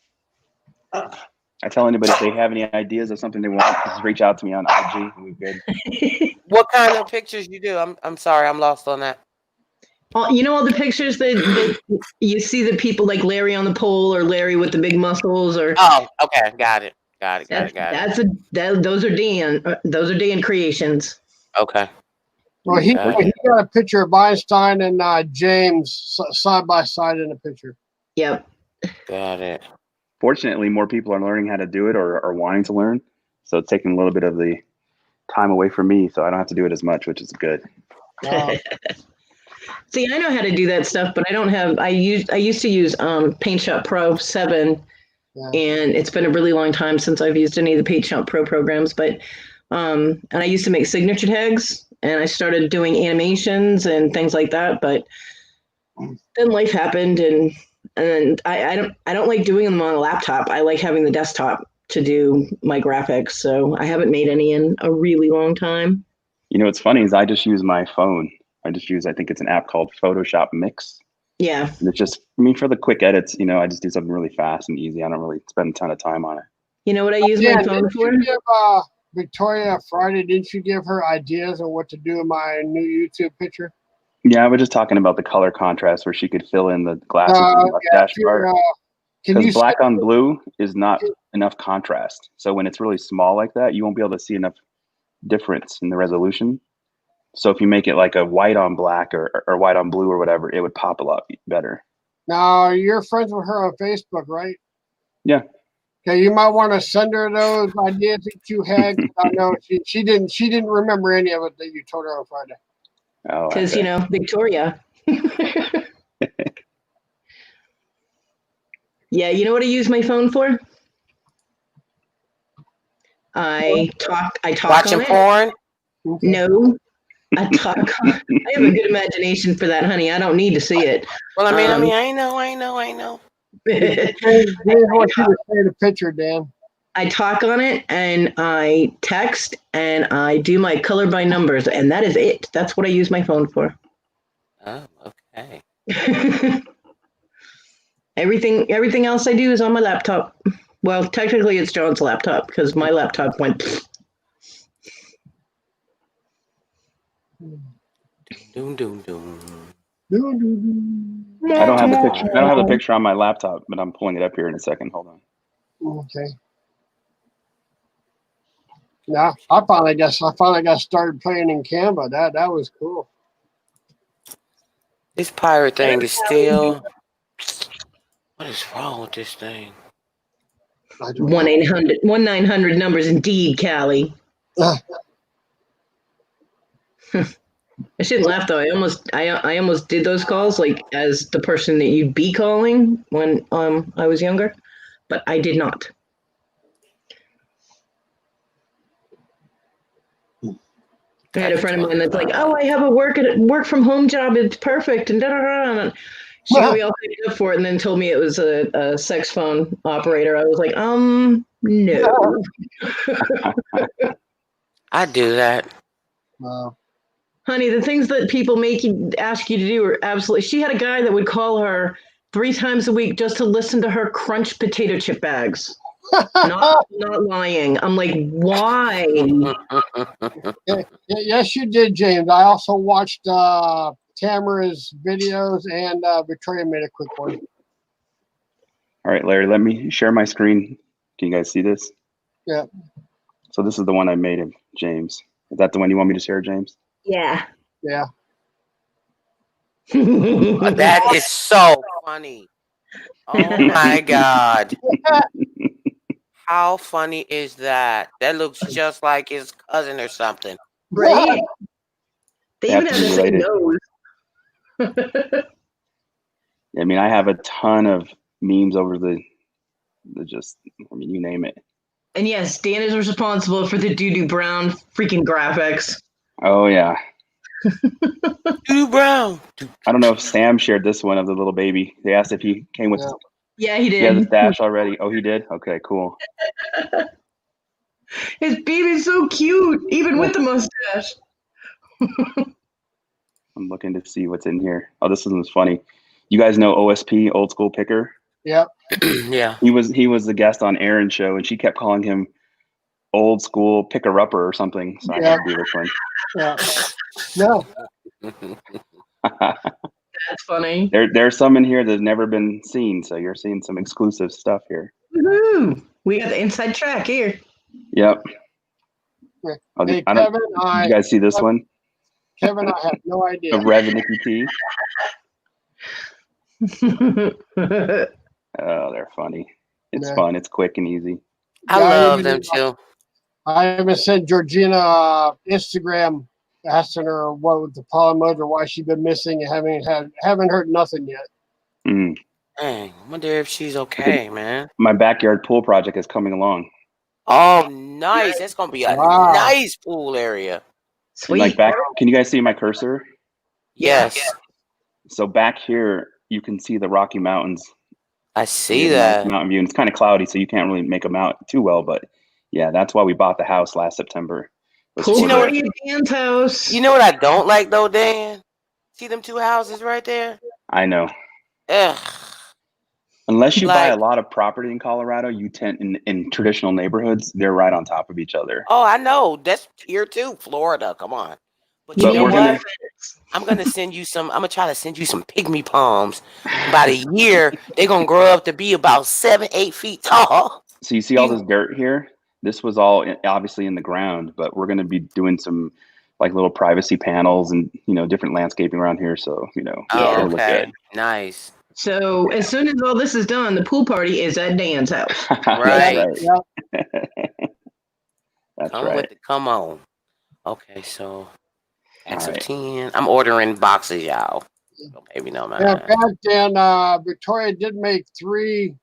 I tell anybody if they have any ideas of something they want, just reach out to me on IG. We're good. What kind of pictures you do? I'm sorry, I'm lost on that. All the pictures that you see the people like Larry on the pole or Larry with the big muscles or. Oh, okay, got it. Those are Dan. Those are Dan creations. Okay. Well, he got a picture of Einstein and James side by side in the picture. Yep. Got it. Fortunately, more people are learning how to do it or wanting to learn. So it's taking a little bit of the time away from me, so I don't have to do it as much, which is good. See, I know how to do that stuff, but I don't have. I used to use Paint Shop Pro 7, and it's been a really long time since I've used any of the Paint Shop Pro programs. But and I used to make signature tags, and I started doing animations and things like that. But then life happened, and I don't like doing them on a laptop. I like having the desktop to do my graphics. So I haven't made any in a really long time. What's funny is I just use my phone. I think it's an app called Photoshop Mix. Yeah. And it's just, for the quick edits, I just do something really fast and easy. I don't really spend a ton of time on it. You know what I use my phone for? You give Victoria Friday, didn't you give her ideas on what to do in my new YouTube picture? Yeah, I was just talking about the color contrast where she could fill in the glasses and the mustache part. Because black on blue is not enough contrast. So when it's really small like that, you won't be able to see enough difference in the resolution. So if you make it like a white on black or white on blue or whatever, it would pop a lot better. Now, you're friends with her on Facebook, right? Yeah. Okay, you might want to send her those ideas that you had. I know she didn't remember any of it that you told her on Friday. Oh, because Victoria. Yeah, you know what I use my phone for? I talk Watching on porn? It. No, I talk on. I have a good imagination for that, honey. I don't need to see it. Well, I know. James wants you to say the picture, Dan. I talk on it and I text and I do my color by numbers, and that is it. That's what I use my phone for. Oh, okay. Everything else I do is on my laptop. Well, technically it's John's laptop because my laptop went. Doom, doom, doom. I don't have the picture. I don't have the picture on my laptop, but I'm pulling it up here in a second. Hold on. Okay. Yeah, I finally got started playing in Canva. That was cool. This pirate thing is still. What is wrong with this thing? 1-900 numbers indeed, Callie. I shouldn't laugh though. I almost did those calls like as the person that you'd be calling when I was younger, but I did not. I had a friend of mine that's like, "Oh, I have a work from home job. It's perfect." And and she got me all hyped up for it, and then told me it was a sex phone operator. I was like, no. I do that. Wow. Honey, the things that people ask you to do are absolutely. She had a guy that would call her 3 times a week just to listen to her crunch potato chip bags. Not lying. I'm like, why? Yes, you did, James. I also watched Tamara's videos, and Victoria made a quick one. All right, Larry, let me share my screen. Can you guys see this? Yeah. So this is the one I made of James. Is that the one you want me to share, James? Yeah. Yeah. That is so funny. Oh my God. How funny is that? That looks just like his cousin or something. Right? They even have have to the be same related. nose. I mean, I have a ton of memes over the you name it. And yes, Dan is responsible for the Doo-Doo Brown freaking graphics. Oh, yeah. Doo Brown. I don't know if Sam shared this one of the little baby. They asked if he came with. Yeah, he did. He has a stash already. Oh, he did? Okay, cool. His baby's so cute, even with the mustache. I'm looking to see what's in here. Oh, this one's funny. You guys know OSP, Old School Picker? Yep. Yeah. He was the guest on Aaron's show, and she kept calling him Old School Picker-Upper or something. So I had to do this one. Yeah. No. That's funny. There's some in here that's never been seen, so you're seeing some exclusive stuff here. Woohoo! We got the inside track here. Yep. Hey, I don't. Did you guys see this one? Kevin, I have no idea. Of Rev and Nikki T. Oh, they're funny. It's fun. It's quick and easy. I love them too. I haven't sent Georgina Instagram asking her what was the problem was or why she's been missing and haven't heard nothing yet. Mm. Dang, I wonder if she's okay, man. My backyard pool project is coming along. Oh, nice. That's gonna be a nice pool area. Sweet. Like back, can you guys see my cursor? Yes. So back here, you can see the Rocky Mountains. I see that. Nice mountain view. And it's kind of cloudy, so you can't really make them out too well. But yeah, that's why we bought the house last September. Pool party at Dan's house. You know what I don't like though, Dan? See them 2 houses right there? I know. Ugh. Unless you buy a lot of property in Colorado, you tend in traditional neighborhoods, they're right on top of each other. Oh, I know. That's here too. Florida. Come on. But you know what? I'm gonna send you some. I'm gonna try to send you some pygmy palms. About a year, they're gonna grow up to be about 7-8 feet tall. So you see all this dirt here? This was all obviously in the ground, but we're gonna be doing some like little privacy panels and different landscaping around here. So it'll look good. Nice. So as soon as all this is done, the pool party is at Dan's house. Right. That's come right. with it. Come on. Okay, so X of 10. I'm ordering boxes, y'all. So maybe no man. Yeah, back then, Victoria did make three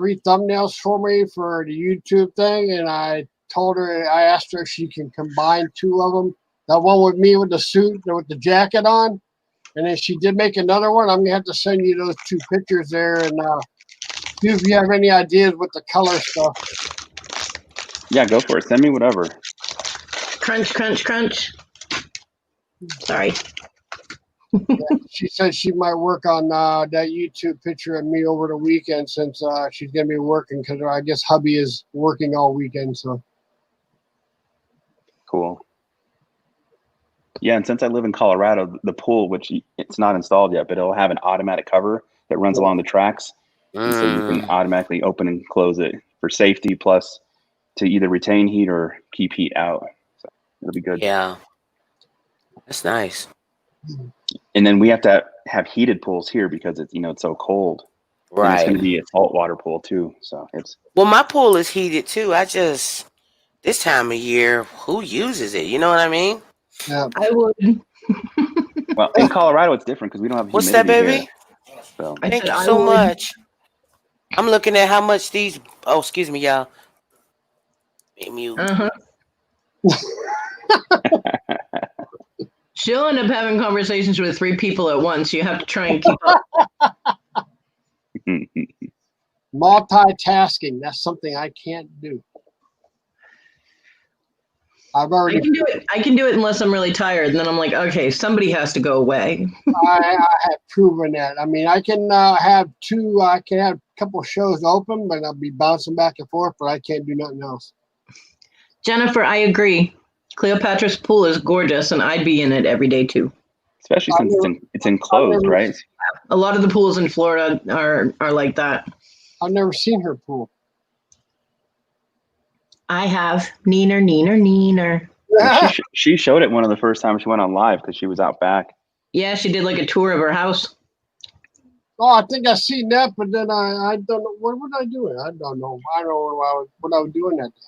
thumbnails for me for the YouTube thing, and I asked her if she can combine 2 of them. That one with me with the suit with the jacket on, and then she did make another one. I'm gonna have to send you those 2 pictures there, and see if you have any ideas with the color stuff. Yeah, go for it. Send me whatever. Crunch, crunch, crunch. Sorry. Yeah, she said she might work on that YouTube picture of me over the weekend since she's gonna be working because I guess hubby is working all weekend. So cool. Yeah, and since I live in Colorado, the pool, which it's not installed yet, but it'll have an automatic cover that runs along the tracks, and so you can automatically open and close it for safety, plus to either retain heat or keep heat out. So it'll be good. Yeah, that's nice. And then we have to have heated pools here because it's it's so cold. Right. And it's going to be a saltwater pool too, so it's. Well, my pool is heated too. This time of year, who uses it? You know what I mean? Yeah, I would. Well, in Colorado, it's different because we don't have humidity. What's that, baby? Here, so. Thank you so much. I'm looking at how much these. Oh, excuse me, y'all. Mute. She'll end up having conversations with 3 people at once. You have to try and keep up. multitasking. That's something I can't do. I've already. I can do it unless I'm really tired, and then I'm like, okay, somebody has to go away. I have proven that. I mean, I can have I can have a couple shows open, but I'll be bouncing back and forth, but I can't do nothing else. Jennifer, I agree. Cleopatra's Pool is gorgeous, and I'd be in it every day too. Especially since it's enclosed, right? A lot of the pools in Florida are like that. I've never seen her pool. I have. Neener. She showed it one of the first times she went on live because she was out back. Yeah, she did like a tour of her house. Oh, I think I seen that, but then I don't know what I doing. I don't know. I don't know what I was doing that day.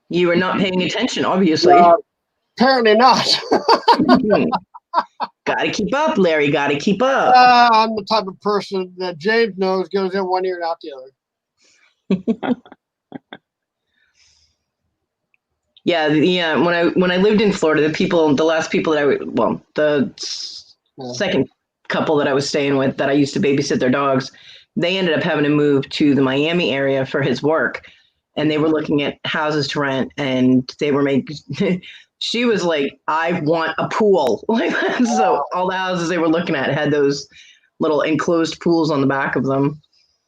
You were not paying attention, obviously. Apparently not. Gotta keep up, Larry. Gotta keep up. I'm the type of person that James knows goes in one ear and out the other. Yeah. When I lived in Florida, the last people the second couple that I was staying with that I used to babysit their dogs, they ended up having to move to the Miami area for his work, and they were looking at houses to rent, and they were making. She was like, I want a pool. So all the houses they were looking at had those little enclosed pools on the back of them.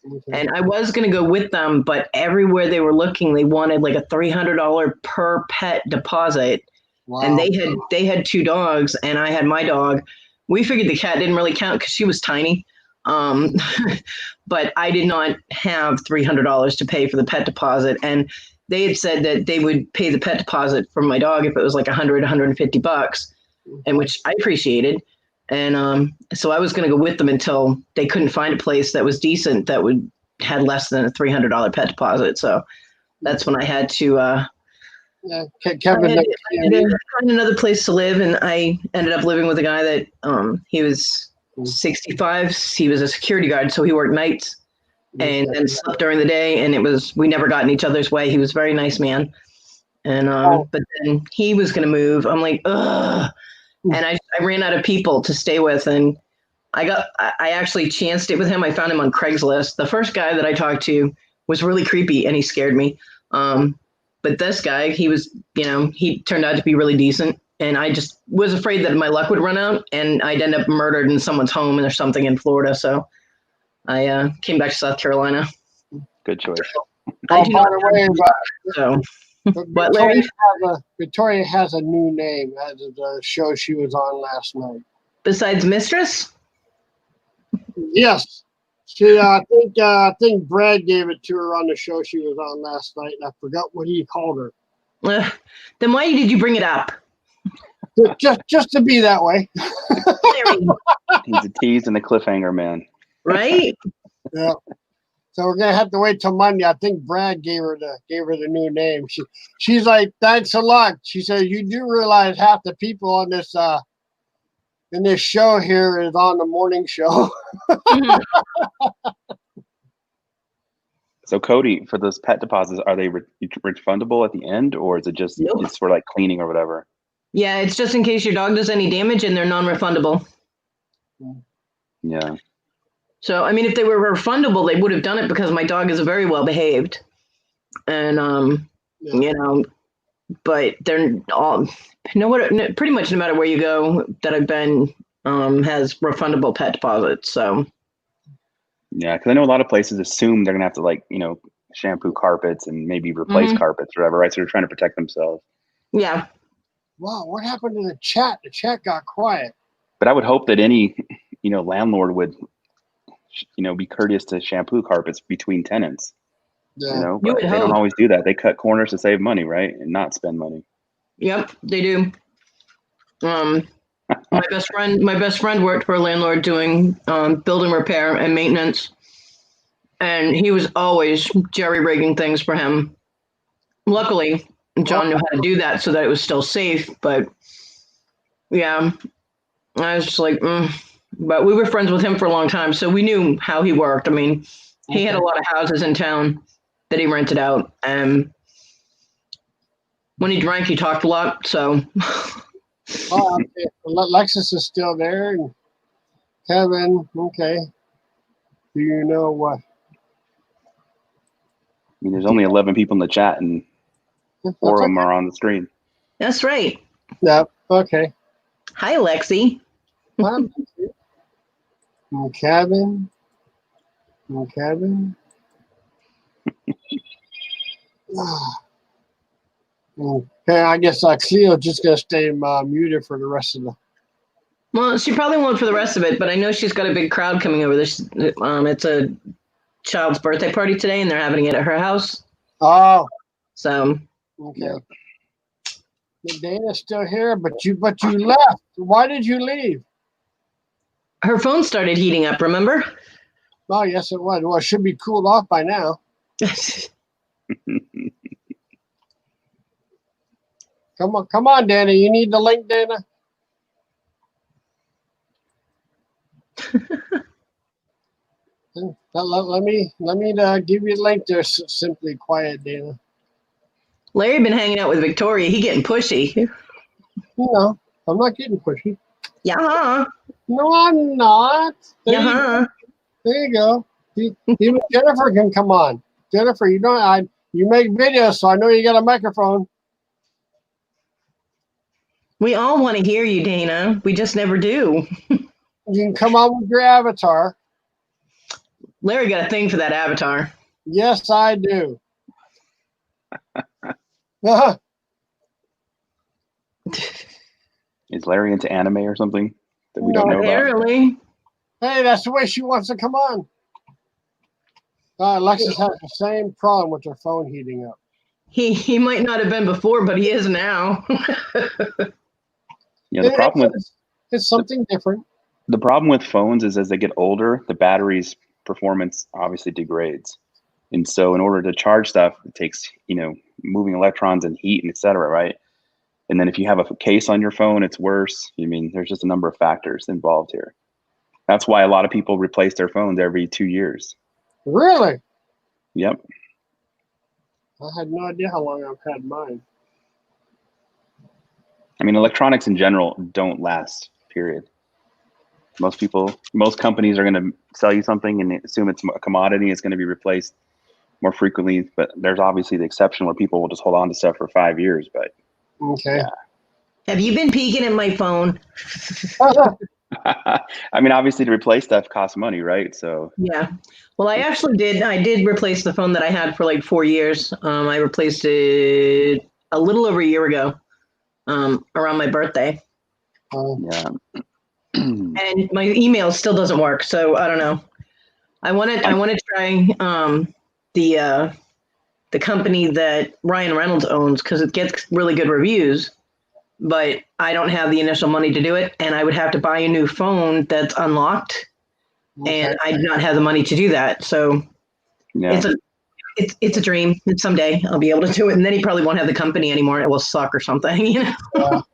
Okay. And I was going to go with them, but everywhere they were looking, they wanted like a $300 per pet deposit. Wow. And they had 2 dogs, and I had my dog. We figured the cat didn't really count because she was tiny. But I did not have $300 to pay for the pet deposit. And they had said that they would pay the pet deposit for my dog if it was like $150, and which I appreciated. And so I was going to go with them until they couldn't find a place that was decent that had less than a $300 pet deposit. So that's when I had to find another place to live. And I ended up living with a guy that he was 65. He was a security guard, so he worked nights. And then slept during the day, and we never got in each other's way. He was a very nice man. And but then he was going to move. I'm like, ugh. And I ran out of people to stay with, and I actually chanced it with him. I found him on Craigslist. The first guy that I talked to was really creepy, and he scared me. But this guy, he turned out to be really decent, and I just was afraid that my luck would run out, and I'd end up murdered in someone's home or something in Florida. So I came back to South Carolina. Good choice. Victoria has a new name as of the show she was on last night. Besides Mistress? Yes. I think Brad gave it to her on the show she was on last night, and I forgot what he called her. Then why did you bring it up? Just to be that way. He's a tease and a cliffhanger man. Right? Yeah. So we're gonna have to wait till Monday. I think Brad gave her the new name. She's like, thanks a lot. She said, you do realize half the people on this in this show here is on the morning show. So Cody, for those pet deposits, are they refundable at the end, or is it just it's sort of like cleaning or whatever? Yeah, it's just in case your dog does any damage, and they're non-refundable. Yeah. So, I mean, if they were refundable, they would have done it because my dog is very well behaved. And, but they're all, pretty much no matter where you go that I've been, has refundable pet deposits. So. Yeah, because I know a lot of places assume they're going to have to, shampoo carpets and maybe replace carpets or whatever, right? So they're trying to protect themselves. Yeah. Wow, what happened to the chat? The chat got quiet. But I would hope that any, landlord would be courteous to shampoo carpets between tenants. Yeah. But they don't always do that. They cut corners to save money, right? And not spend money. Yep, they do. My best friend worked for a landlord doing building repair and maintenance, and he was always jerry-rigging things for him. Luckily, John knew how to do that so that it was still safe, but yeah, I was just like, But we were friends with him for a long time, so we knew how he worked. I mean, he had a lot of houses in town that he rented out, and when he drank, he talked a lot, so. Alexis is still there, and Kevin, okay. Do you know what? I mean, there's only 11 people in the chat, and 4 of them are on the screen. That's right. Yep. Okay. Hi, Lexi. Cabin. Cabin. Okay, I guess Cleo's just gonna stay muted for the rest of the. Well, she probably won't for the rest of it, but I know she's got a big crowd coming over. This, it's a child's birthday party today, and they're having it at her house. Oh. So. Okay. Yeah. Dana's still here, but you left. Why did you leave? Her phone started heating up. Remember? Oh, yes, it was. Well, it should be cooled off by now. Come on, Dana. You need the link, Dana. let me give you the link there. Simply quiet, Dana. Larry been hanging out with Victoria. He getting pushy. No, I'm not getting pushy. Yeah. No, I'm not. There you go. Even Jennifer can come on. Jennifer, you make videos, so I know you got a microphone. We all want to hear you, Dana. We just never do. You can come on with your avatar. Larry got a thing for that avatar. Yes, I do. Is Larry into anime or something that we don't know apparently. about? Hey, that's the way she wants to come on. Alexis has the same problem with her phone heating up. He might not have been before, but he is now. Yeah, the problem with it's something different. The problem with phones is as they get older, the battery's performance obviously degrades. And so in order to charge stuff, it takes, moving electrons and heat and et cetera, right? And then if you have a case on your phone, it's worse. I mean, there's just a number of factors involved here. That's why a lot of people replace their phones every 2 years. Really? Yep. I had no idea how long I've had mine. I mean, electronics in general don't last, period. Most companies are going to sell you something and assume it's a commodity. It's going to be replaced more frequently, but there's obviously the exception where people will just hold on to stuff for 5 years. But okay. Yeah. Have you been peeking at my phone? I mean, obviously to replace stuff costs money, right? So yeah. Well, I actually did. I did replace the phone that I had for like 4 years. I replaced it a little over a year ago, around my birthday. Yeah. And my email still doesn't work, so I don't know. I want to try the company that Ryan Reynolds owns because it gets really good reviews, but I don't have the initial money to do it, and I would have to buy a new phone that's unlocked, and I do not have the money to do that. So yeah. It's a dream. And someday I'll be able to do it, and then he probably won't have the company anymore. It will suck or something,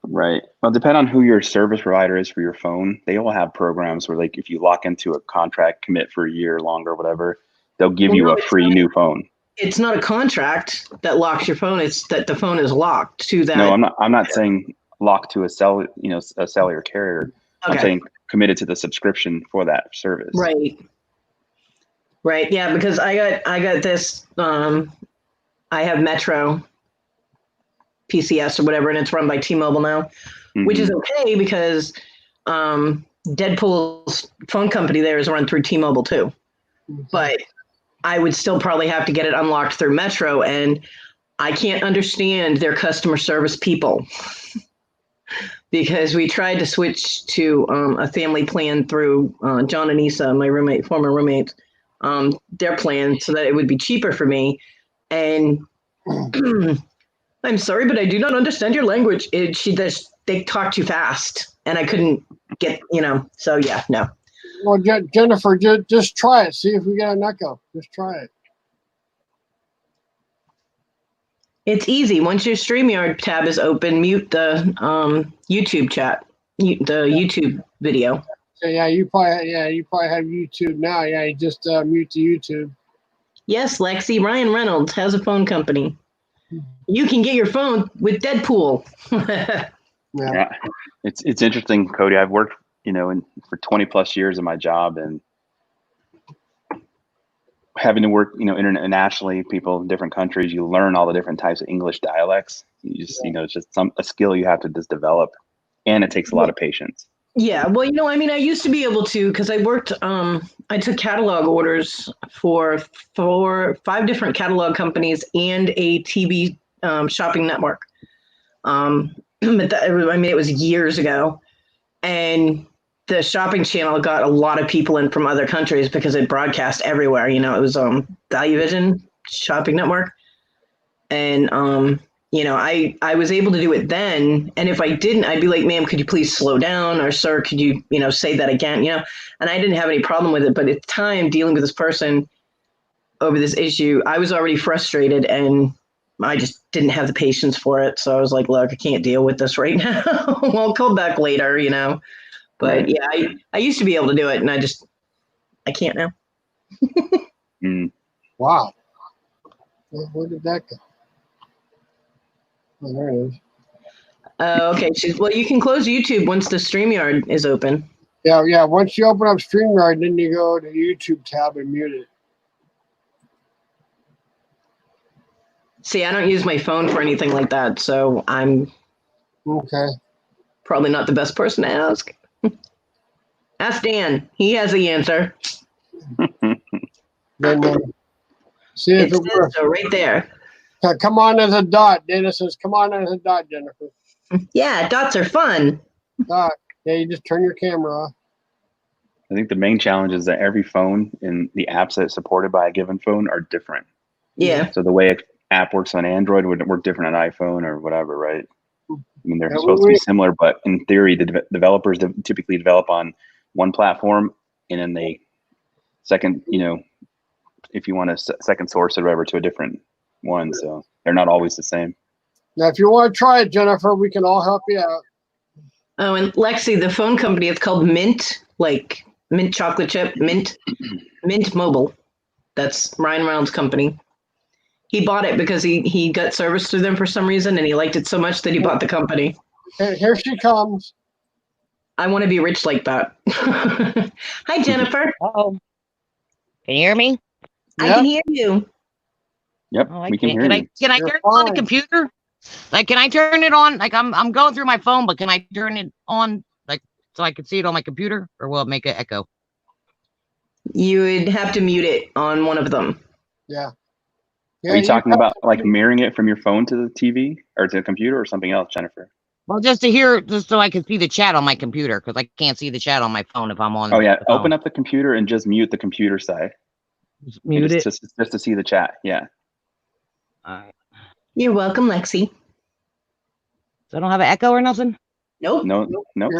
Right. Well, depending on who your service provider is for your phone, they all have programs where, like, if you lock into a contract, commit for a year longer, whatever, they'll give you a free new phone. It's not a contract that locks your phone. It's that the phone is locked to that. No, I'm not saying locked to a cellular carrier. Okay. I'm saying committed to the subscription for that service. Right. Yeah, because I got this. I have Metro PCS or whatever, and it's run by T-Mobile now, which is okay because Deadpool's phone company there is run through T-Mobile too. But I would still probably have to get it unlocked through Metro, and I can't understand their customer service people because we tried to switch to a family plan through John and Issa, my former roommates, their plan so that it would be cheaper for me. And I'm sorry, but I do not understand your language. They talk too fast, and I couldn't get, so yeah, no. Well, Jennifer, just try it. See if we get an echo. Just try it. It's easy. Once your StreamYard tab is open, mute the YouTube chat, the YouTube video. So yeah, you probably have YouTube now. Yeah, you just mute the YouTube. Yes, Lexi. Ryan Reynolds has a phone company. You can get your phone with Deadpool. Yeah, it's interesting, Cody. I've worked, for 20 plus years in my job, and having to work, internationally, people in different countries, you learn all the different types of English dialects. You just, it's just a skill you have to just develop, and it takes a lot of patience. Yeah, well, I used to be able to, because I worked, I took catalog orders for 5 different catalog companies and a TV shopping network. But it was years ago, and the shopping channel got a lot of people in from other countries because it broadcast everywhere. It was Value Vision shopping network, and I was able to do it then. And if I didn't, I'd be like, ma'am, could you please slow down? Or sir, could you, say that again? And I didn't have any problem with it. But at the time dealing with this person over this issue, I was already frustrated and I just didn't have the patience for it. So I was like, look, I can't deal with this right now. I'll call back later, But yeah, I used to be able to do it and I can't now. Wow. Where did that go? Oh, there it is. Okay. Well, you can close YouTube once the StreamYard is open. Yeah. Once you open up StreamYard, then you go to the YouTube tab and mute it. See, I don't use my phone for anything like that, so I'm probably not the best person to ask. Ask Dan. He has the answer. See if it works. So right there. Come on as a dot. Dana says, come on as a dot, Jennifer. Yeah, dots are fun. Dot. Yeah, you just turn your camera off. I think the main challenge is that every phone and the apps that are supported by a given phone are different. Yeah. So the way an app works on Android would work different on iPhone or whatever, right? I mean, they're supposed to be similar, but in theory, the developers typically develop on one platform, and then they second, if you want to second source or whatever to a different one. So they're not always the same. Now, if you want to try it, Jennifer, we can all help you out. Oh, and Lexi, the phone company, it's called Mint, like Mint chocolate chip, Mint Mobile. That's Ryan Reynolds' company. He bought it because he got service through them for some reason, and he liked it so much that he bought the company. Here she comes. I want to be rich like that. Hi, Jennifer. Uh-oh. Can you hear me? I can hear you. Yep, we can hear you. Can I turn it on the computer? Like, can I turn it on? Like, I'm going through my phone, but can I turn it on, like, so I can see it on my computer, or will it make an echo? You would have to mute it on one of them. Yeah. Are you talking about like mirroring it from your phone to the TV or to the computer or something else, Jennifer? Well, just so I can see the chat on my computer, because I can't see the chat on my phone if I'm on. Oh yeah, open up the computer and just mute the computer side. Just mute it just to see the chat. Yeah. All right. You're welcome, Lexi. So I don't have an echo or nothing? Nope. No.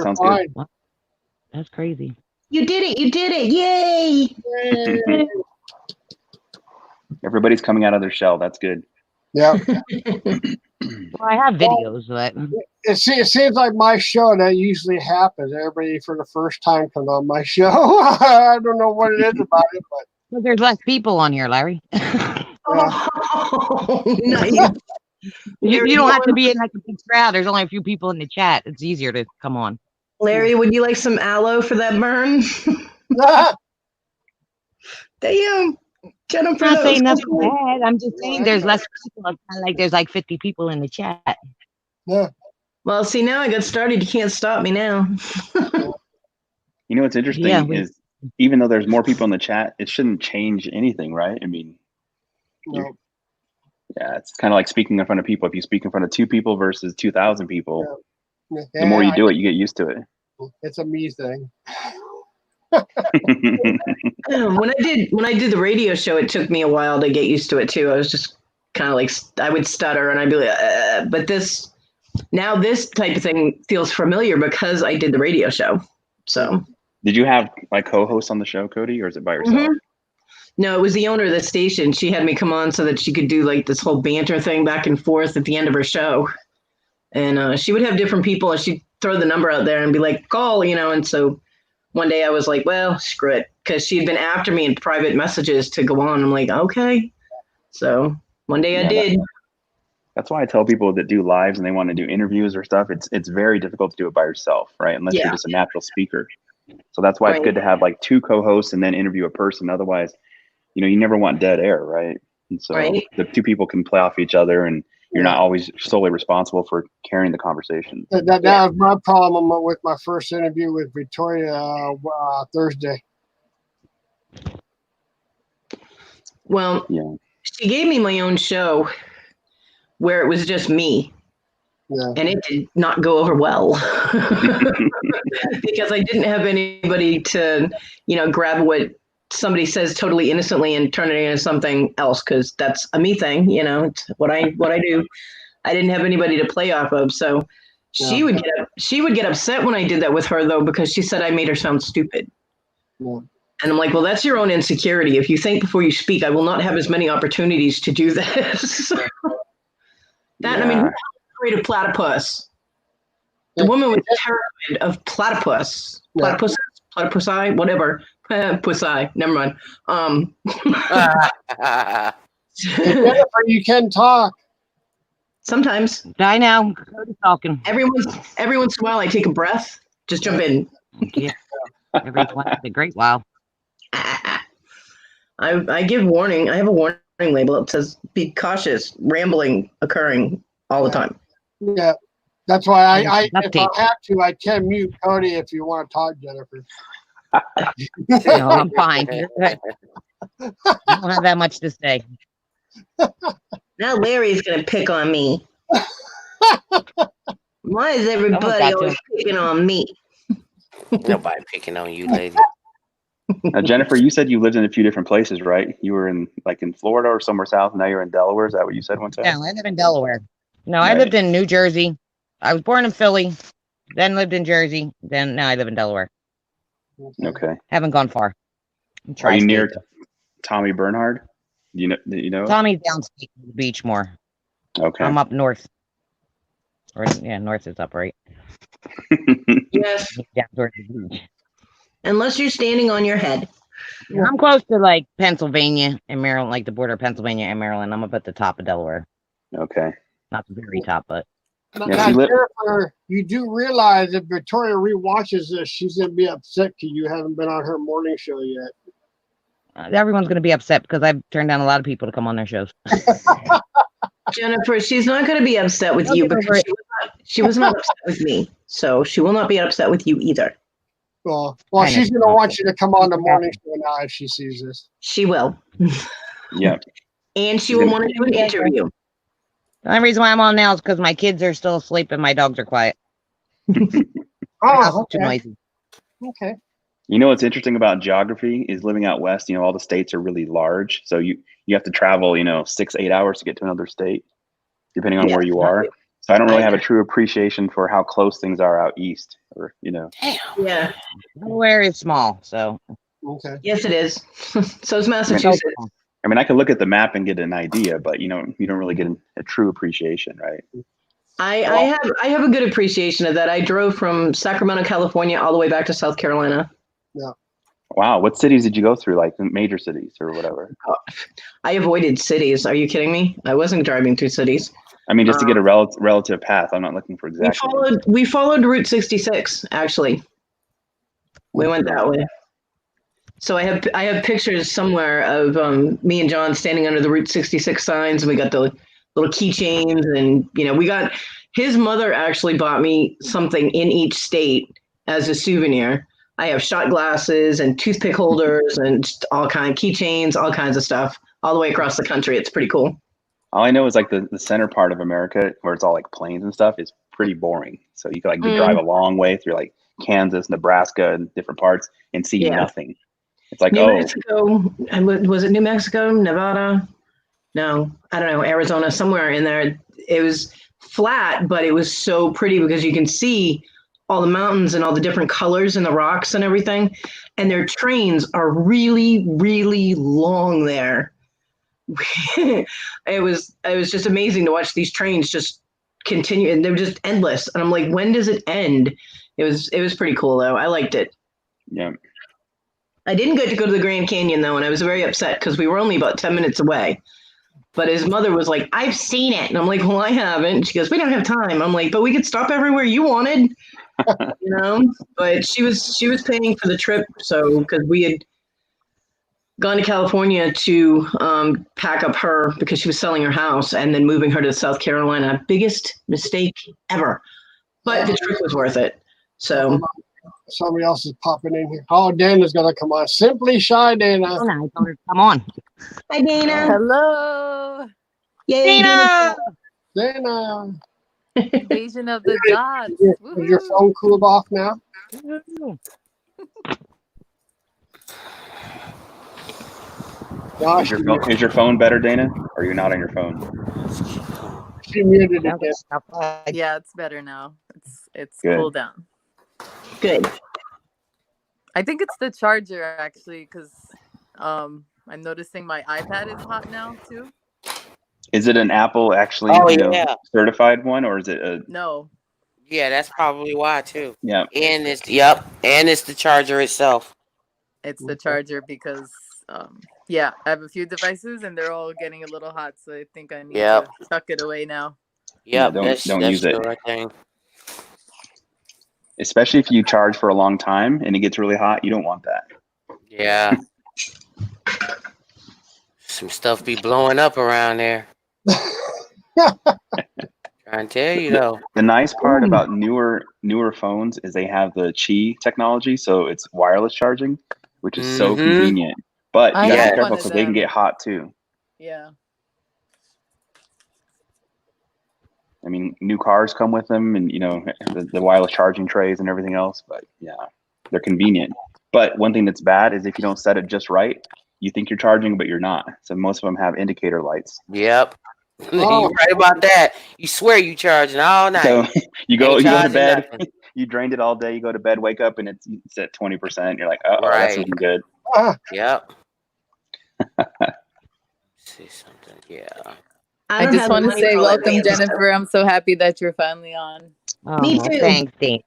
Sounds fine. good. That's crazy. You did it! Yay! Everybody's coming out of their shell. That's good. Yeah. Well, I have videos, but It seems like my show that usually happens. Everybody for the first time comes on my show. I don't know what it is about it, but there's less people on here, Larry. Oh, nice. You don't have to be in like a big crowd. There's only a few people in the chat. It's easier to come on. Larry, would you like some aloe for that burn? Damn. Jennifer, I'm not saying nothing bad. I'm just saying there's less people. It's not like there's like 50 people in the chat. Yeah. Well, see, now I got started. You can't stop me now. What's interesting is even though there's more people in the chat, it shouldn't change anything, right? I mean, yeah, it's kind of like speaking in front of people. If you speak in front of 2 people versus 2,000 people, the more you do it, you get used to it. It's a me thing. When I did the radio show, it took me a while to get used to it too. I was just kind of like, I would stutter and I'd be like, but this type of thing feels familiar because I did the radio show. So did you have like co-hosts on the show, Cody, or is it by yourself? Mm-hmm. No, it was the owner of the station. She had me come on so that she could do like this whole banter thing back and forth at the end of her show. And she would have different people and she'd throw the number out there and be like, call, and so one day I was like, well, screw it. Because she'd been after me in private messages to go on. I'm like, okay. So one day I did. That's why I tell people that do lives and they want to do interviews or stuff. It's very difficult to do it by yourself, right? Unless you're just a natural speaker. So that's why it's good to have like 2 co-hosts and then interview a person. Otherwise, you never want dead air, right? And so the two people can play off each other, and you're not always solely responsible for carrying the conversation. That was my problem with my first interview with Victoria Thursday. Well, she gave me my own show where it was just me. Yeah. And it did not go over well because I didn't have anybody to, grab what somebody says totally innocently and turn it into something else, because that's a me thing. It's what I do. I didn't have anybody to play off of, so she would get upset when I did that with her, though, because she said I made her sound stupid. Yeah. And I'm like, well, that's your own insecurity. If you think before you speak, I will not have as many opportunities to do this. I mean, who's afraid of platypus? The woman was terrified of platypus. Platypus, platypusi, whatever. Pussy, never mind. Jennifer, you can talk. Sometimes. I know. Talking. Every once in a while, I take a breath. Just jump in. Yeah. Every once in a great while. I give warning. I have a warning label. It says, "Be cautious. Rambling occurring all the time." Yeah, that's why I if I have to, I can mute Cody if you want to talk, Jennifer. No, I'm fine. I don't have that much to say. Now Larry's gonna pick on me. Why is everybody always picking on me? Nobody picking on you, lady. Now, Jennifer, you said you lived in a few different places, right? You were in Florida or somewhere south. Now you're in Delaware. Is that what you said one time? Yeah, I live in Delaware. No, I lived in New Jersey. I was born in Philly, then lived in Jersey. Then now I live in Delaware. Okay. Haven't gone far. Are you near Tommy Bernhard? Do you know? Tommy's downstate the beach more. Okay. I'm up north. North is up, right? Yes. Down towards the beach. Unless you're standing on your head. I'm close to Pennsylvania and Maryland, the border of Pennsylvania and Maryland. I'm up at the top of Delaware. Okay. Not the very top, but. Jennifer, you do realize if Victoria rewatches this, she's going to be upset because you haven't been on her morning show yet. Everyone's going to be upset because I've turned down a lot of people to come on their shows. Jennifer, she's not going to be upset with you because she was not upset with me. So she will not be upset with you either. Well, she's going to want you to come on the morning show now if she sees this. She will. Yeah. And she will want to do an interview. The only reason why I'm on now is because my kids are still asleep and my dogs are quiet. Oh, okay. Too noisy. Okay. You know what's interesting about geography is living out west, all the states are really large. So you have to travel, 6-8 hours to get to another state, depending on where you are. So I don't really have a true appreciation for how close things are out east, or Damn. Yeah. Nowhere is small, so. Okay. Yes, it is. So is Massachusetts. I mean, I can look at the map and get an idea, but you don't really get a true appreciation, right? I have a good appreciation of that. I drove from Sacramento, California, all the way back to South Carolina. Yeah. Wow. What cities did you go through? Like major cities or whatever? I avoided cities. Are you kidding me? I wasn't driving through cities. I mean, just to get a relative path. I'm not looking for exact. We followed Route 66. Actually, we went that way. So I have pictures somewhere of me and John standing under the Route 66 signs, and we got the little keychains, and we got his mother actually bought me something in each state as a souvenir. I have shot glasses and toothpick holders and just all kinds of keychains, all kinds of stuff, all the way across the country. It's pretty cool. All I know is the center part of America, where it's all plains and stuff, is pretty boring. So you could drive a long way through Kansas, Nebraska, and different parts and see nothing. It's New Mexico, was it New Mexico, Nevada? No, I don't know, Arizona, somewhere in there. It was flat, but it was so pretty because you can see all the mountains and all the different colors and the rocks and everything. And their trains are really, really long there. It was just amazing to watch these trains just continue, and they're just endless. And I'm like, when does it end? It was pretty cool though. I liked it. Yeah. I didn't get to go to the Grand Canyon though, and I was very upset because we were only about 10 minutes away. But his mother was like, "I've seen it," and I'm like, "Well, I haven't." She goes, "We don't have time." I'm like, "But we could stop everywhere you wanted." But she was paying for the trip, so because we gone to California to pack up her because she was selling her house and then moving her to South Carolina. Biggest mistake ever. But the trip was worth it. So somebody else is popping in here. Oh, Dana's gonna come on. Simply Shy Dana. Oh, no, I told her to come on. hi, Dana. Hello. Yay, Dana! Dana. Invasion of the gods. Is your phone cooled off now? Is your phone better, Dana? Or are you not on your phone? She muted it. Yeah, it's better now. It's Good. cooled down. Good. I think it's the charger actually, because I'm noticing my iPad is hot now too. Is it an Apple actually certified one, or is it a No? Yeah, that's probably why too. Yeah. And it's the charger itself. It's the charger because yeah, I have a few devices and they're all getting a little hot, so I think I need to tuck it away now. Yep, don't use it. The right thing. Especially if you charge for a long time and it gets really hot, you don't want that. Yeah. Some stuff be blowing up around there. Trying to tell you though. The nice part about newer phones is they have the Qi technology, so it's wireless charging, which is so convenient. But you gotta be careful because they can get hot too. Yeah. I mean, new cars come with them, and the wireless charging trays and everything else. But yeah, they're convenient. But one thing that's bad is if you don't set it just right, you think you're charging, but you're not. So most of them have indicator lights. Yep. You're right about that. You swear you charging all night. So you go to bed, you drained it all day, you go to bed, wake up, and it's at 20%. You're like, oh, that's looking good. Yep. See something, yeah. I just want to say welcome, Jennifer. I'm so happy that you're finally on. Oh, me too. Thanks, Dana.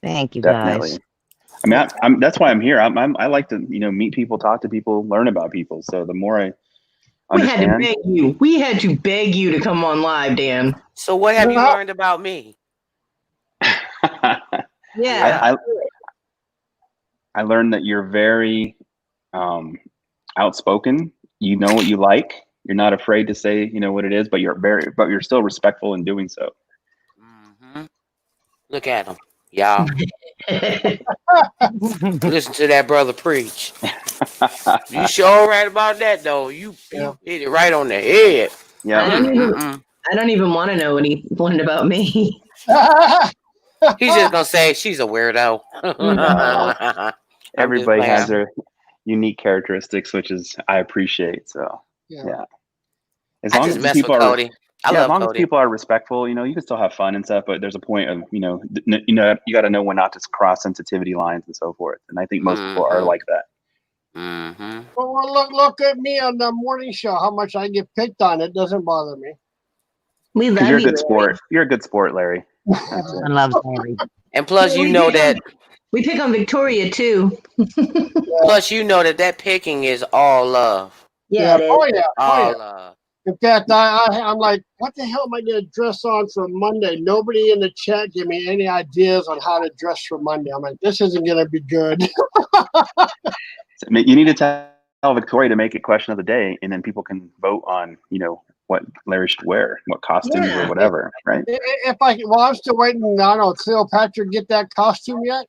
Thank you, guys. I mean, that's why I'm here. I like to, meet people, talk to people, learn about people. So the more I understand, we had to beg you to come on live, Dan. So what have you learned about me? Yeah, I learned that you're very outspoken. You know what you like. You're not afraid to say, what it is, but you're still respectful in doing so. Mm-hmm. Look at him, y'all. Listen to that brother preach. You sure right about that, though. You hit it right on the head. Yeah. I don't even want to know what he learned about me. He's just gonna say she's a weirdo. Everybody has their unique characteristics, which is I appreciate. So yeah. As long as people are, as long as people are respectful, you can still have fun and stuff. But there's a point of, you got to know when not to cross sensitivity lines and so forth. And I think most people are like that. Mm-hmm. Well, look at me on the morning show. How much I get picked on, it doesn't bother me. Because you're a good sport. You're a good sport, Larry. I love Larry. And plus, that we pick on Victoria too. Plus, that picking is all love. Yeah. All love. In fact, I'm like, what the hell am I going to dress on for Monday? Nobody in the chat give me any ideas on how to dress for Monday. I'm like, this isn't going to be good. You need to tell Victoria to make it question of the day, and then people can vote on, what Larry should wear, what costumes or whatever, right? I'm still waiting. I don't know, Cleopatra get that costume yet?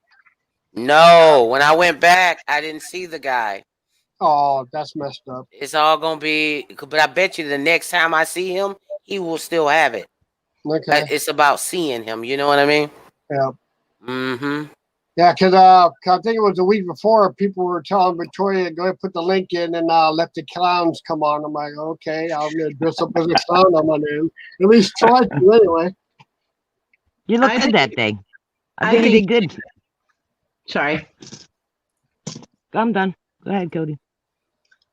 No, when I went back, I didn't see the guy. Oh, that's messed up. It's all gonna be, but I bet you the next time I see him, he will still have it. Okay. It's about seeing him. You know what I mean? Yeah. Mm-hmm. Yeah, because I think it was the week before, people were telling Victoria, go ahead, put the link in and let the clowns come on. I'm like, okay, I'm going to dress up as a clown on my name. At least try to anyway. You looked good that day. I think you did good. Sorry. I'm done. Go ahead, Cody.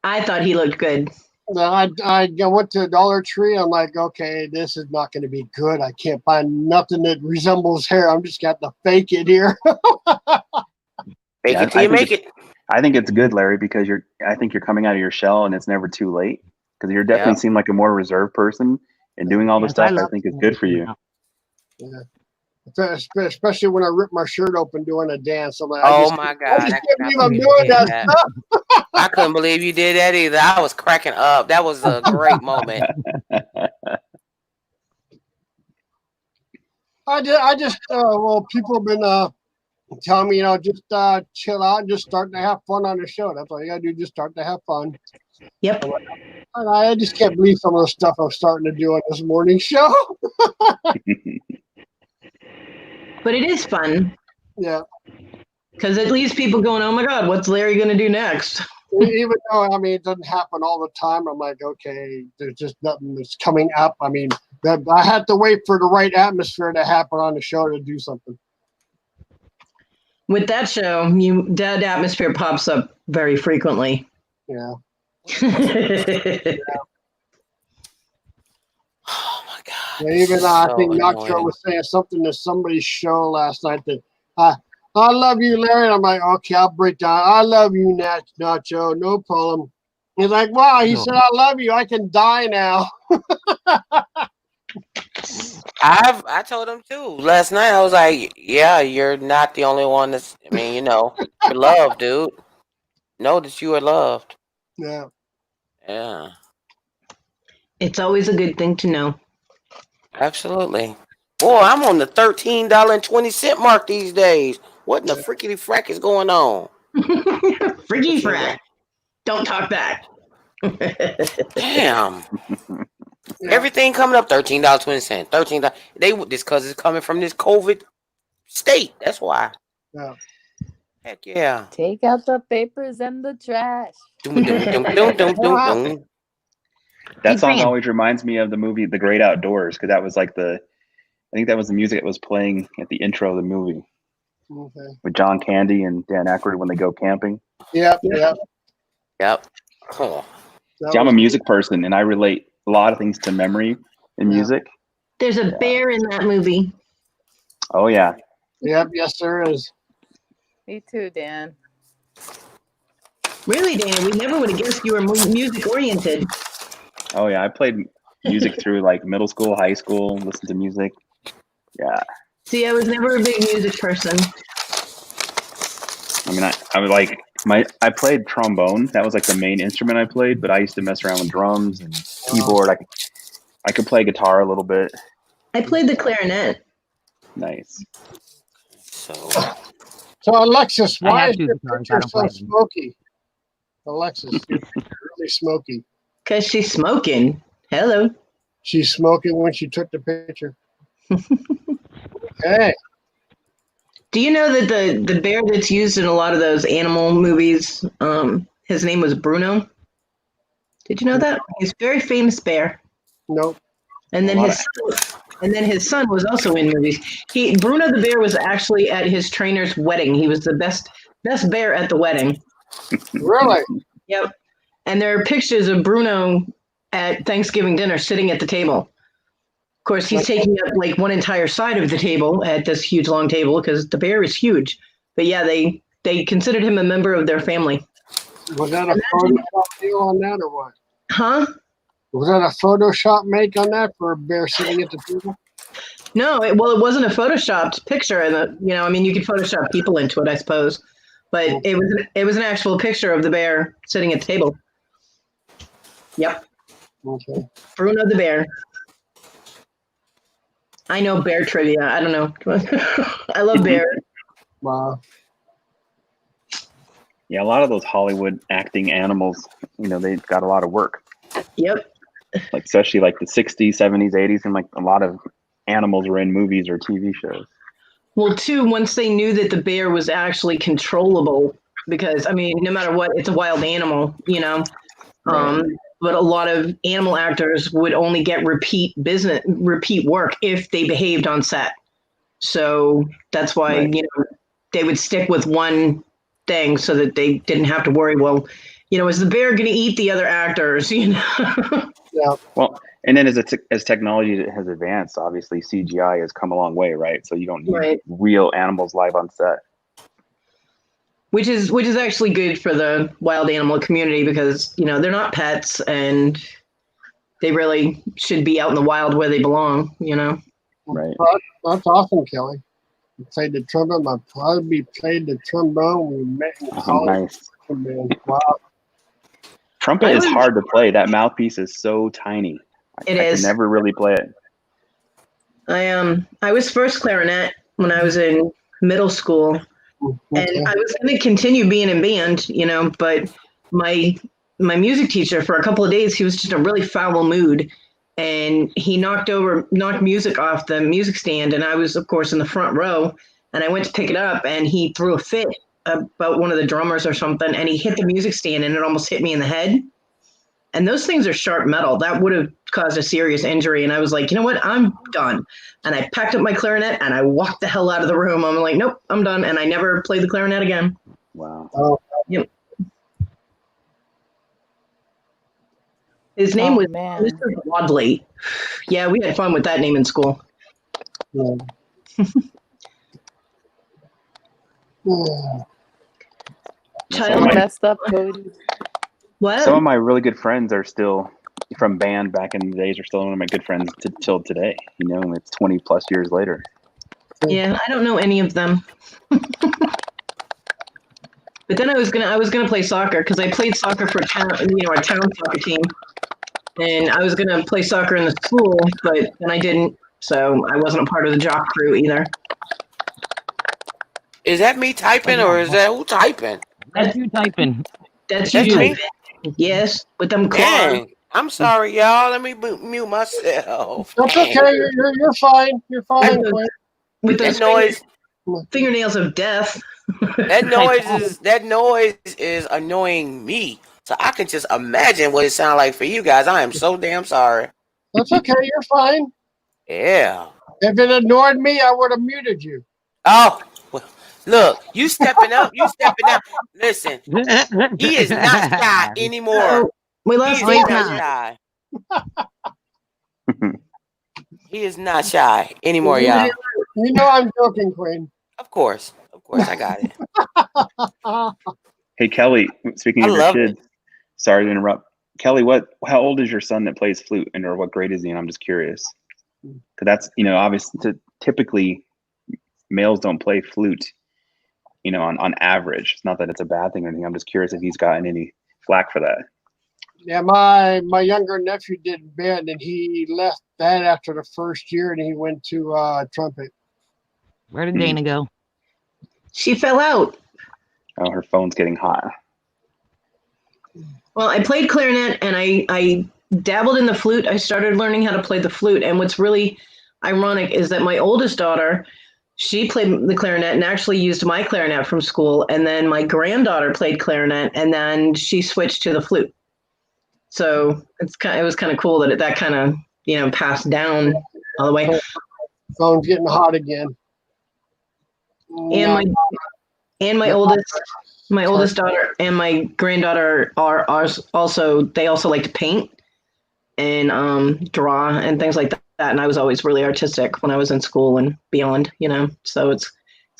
I thought he looked good. I went to Dollar Tree. I'm like, okay, this is not going to be good. I can't find nothing that resembles hair. I'm just got to fake it here. Fake it till you make it. I think it's good, Larry, because I think you're coming out of your shell, and it's never too late. Because you're definitely seem like a more reserved person, and doing all this stuff, I think is good for you. Yeah. Especially when I rip my shirt open doing a dance. I'm like, Oh my God! I just can't believe I'm doing that stuff. I couldn't believe you did that either. I was cracking up. That was a great moment. I just well, people have been telling me, just chill out and just start to have fun on the show. That's all you gotta do, just start to have fun. Yep. And I just can't believe some of the stuff I'm starting to do on this morning show. But it is fun. Yeah. Because it leaves people going, oh my God, what's Larry going to do next? Even though, it doesn't happen all the time. I'm like, okay, there's just nothing that's coming up. I had to wait for the right atmosphere to happen on the show to do something. With that show, that atmosphere pops up very frequently. Yeah. Yeah. Oh my God! Yeah, even I think Nacho was saying something to somebody's show last night that I love you, Larry. And I'm like, okay, I'll break down. I love you, Nacho. No problem. He's like, wow. He said, I love you. I can die now. I told him too last night. I was like, yeah, you're not the only one that's. You're loved, dude. Know that you are loved. Yeah. Yeah. It's always a good thing to know. Absolutely. Boy, I'm on the $13.20 mark these days. What in the frickety frack is going on? Freaky frack. Don't talk back. Damn. Yeah. Everything coming up $13.20. $13. This because it's coming from this COVID state. That's why. Yeah. Heck yeah. Take out the papers and the trash. That song always reminds me of the movie The Great Outdoors, because that was like I think that was the music that was playing at the intro of the movie. Okay. With John Candy and Dan Aykroyd when they go camping. Yep. Oh. See, I'm a music person, and I relate a lot of things to memory in music. There's a bear in that movie. Oh, yeah. Yep, yes, there is. Me too, Dan. Really, Dan? We never would have guessed you were music-oriented. Oh, yeah. I played music through like middle school, high school, listened to music. Yeah. See, I was never a big music person. I was like, I played trombone. That was like the main instrument I played, but I used to mess around with drums and keyboard. I could play guitar a little bit. I played the clarinet. Nice. So Alexis, why is your picture so smoky? Alexis, you're really smoky. Because she's smoking. Hello. She's smoking when she took the picture. Okay. Do you know that the bear that's used in a lot of those animal movies, his name was Bruno? Did you know that? He's a very famous bear. Nope. And then his son was also in movies. Bruno the bear was actually at his trainer's wedding. He was the best bear at the wedding. Really? Yep. And there are pictures of Bruno at Thanksgiving dinner sitting at the table. Of course, he's taking up like one entire side of the table at this huge long table because the bear is huge. But yeah, they considered him a member of their family. Was that a Photoshop deal on that or what? Huh? Was that a Photoshop make on that for a bear sitting at the table? No, it wasn't a photoshopped picture. And you could Photoshop people into it, I suppose. But it was an actual picture of the bear sitting at the table. Yep. Okay. Bruno the bear. I know bear trivia. I don't know. I love bear. Wow. Yeah, a lot of those Hollywood acting animals, they've got a lot of work. Yep. Like especially like the 60s, 70s, 80s, and like a lot of animals were in movies or TV shows. Well, too, once they knew that the bear was actually controllable, because no matter what, it's a wild animal, Right. But a lot of animal actors would only get repeat work if they behaved on set. So that's why, they would stick with one thing so that they didn't have to worry, well, is the bear going to eat the other actors? Yeah. Well, and then as technology has advanced, obviously CGI has come a long way, right? So you don't need real animals live on set. Which is actually good for the wild animal community because, they're not pets and they really should be out in the wild where they belong, Right. That's awesome, Kelly. You played the trumpet. My hubby played the trombone. We met in college. Nice. Wow. Trumpet is hard to play. That mouthpiece is so tiny. I could never really play it. I was first clarinet when I was in middle school, and I was going to continue being in band, but my music teacher for a couple of days, he was just in a really foul mood, and he knocked music off the music stand, and I was, of course, in the front row, and I went to pick it up, and he threw a fit about one of the drummers or something, and he hit the music stand, and it almost hit me in the head. And those things are sharp metal. That would have caused a serious injury. And I was like, you know what? I'm done. And I packed up my clarinet and I walked the hell out of the room. I'm like, nope, I'm done. And I never played the clarinet again. Wow. Oh. Yep. His name was Mr. Wadley. Yeah, we had fun with that name in school. Yeah. Child messed up, Cody. What? Some of my really good friends are still from band back in the days, are still one of my good friends till today. It's 20 plus years later. Yeah, I don't know any of them. But then I was gonna play soccer because I played soccer for a town soccer team, and I was gonna play soccer in the school, but then I didn't, so I wasn't a part of the jock crew either. Is that me typing, or is that who typing? That's you typing. That's you typing. Yes, with them claws. Dang. I'm sorry, y'all. Let me mute myself. That's okay. You're fine. You're fine. With those noise, fingernails of death. that noise is annoying me. So I can just imagine what it sounds like for you guys. I am so damn sorry. That's okay. You're fine. Yeah. If it annoyed me, I would have muted you. Oh, well, look, you stepping up. You stepping up. Listen, he is not shy anymore. We lost He is not shy. He is not shy anymore, y'all. You know I'm joking, Queen. Of course, I got it. Hey, Kelly, speaking of your kids, sorry to interrupt. Kelly, how old is your son that plays flute, or what grade is he in? I'm just curious. Because that's, obviously, typically males don't play flute, on average. It's not that it's a bad thing or anything. I'm just curious if he's gotten any flack for that. Yeah, my younger nephew did band, and he left that after the first year, and he went to trumpet. Where did Dana go? She fell out. Oh, her phone's getting hot. Well, I played clarinet, and I dabbled in the flute. I started learning how to play the flute, and what's really ironic is that my oldest daughter, she played the clarinet and actually used my clarinet from school, and then my granddaughter played clarinet, and then she switched to the flute. So it was kind of cool that kind of passed down all the way. Phone's getting hot again. And my oldest daughter and my granddaughter are also like to paint and draw and things like that. And I was always really artistic when I was in school and beyond. So it's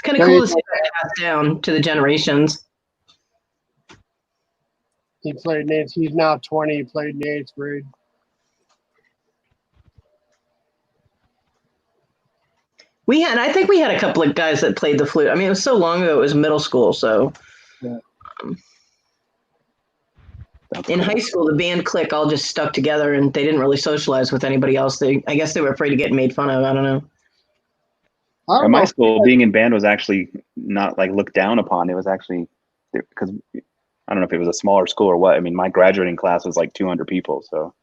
kind of cool to see that passed down to the generations. He played in eighth. He's now 20. He played in the 8th grade. I think we had a couple of guys that played the flute. I mean, it was so long ago, it was middle school. So yeah. In high school, the band clique all just stuck together and they didn't really socialize with anybody else. I guess they were afraid of getting made fun of. I don't know. At my school, being in band was actually not like looked down upon. It was actually because I don't know if it was a smaller school or what. I mean, my graduating class was like 200 people. So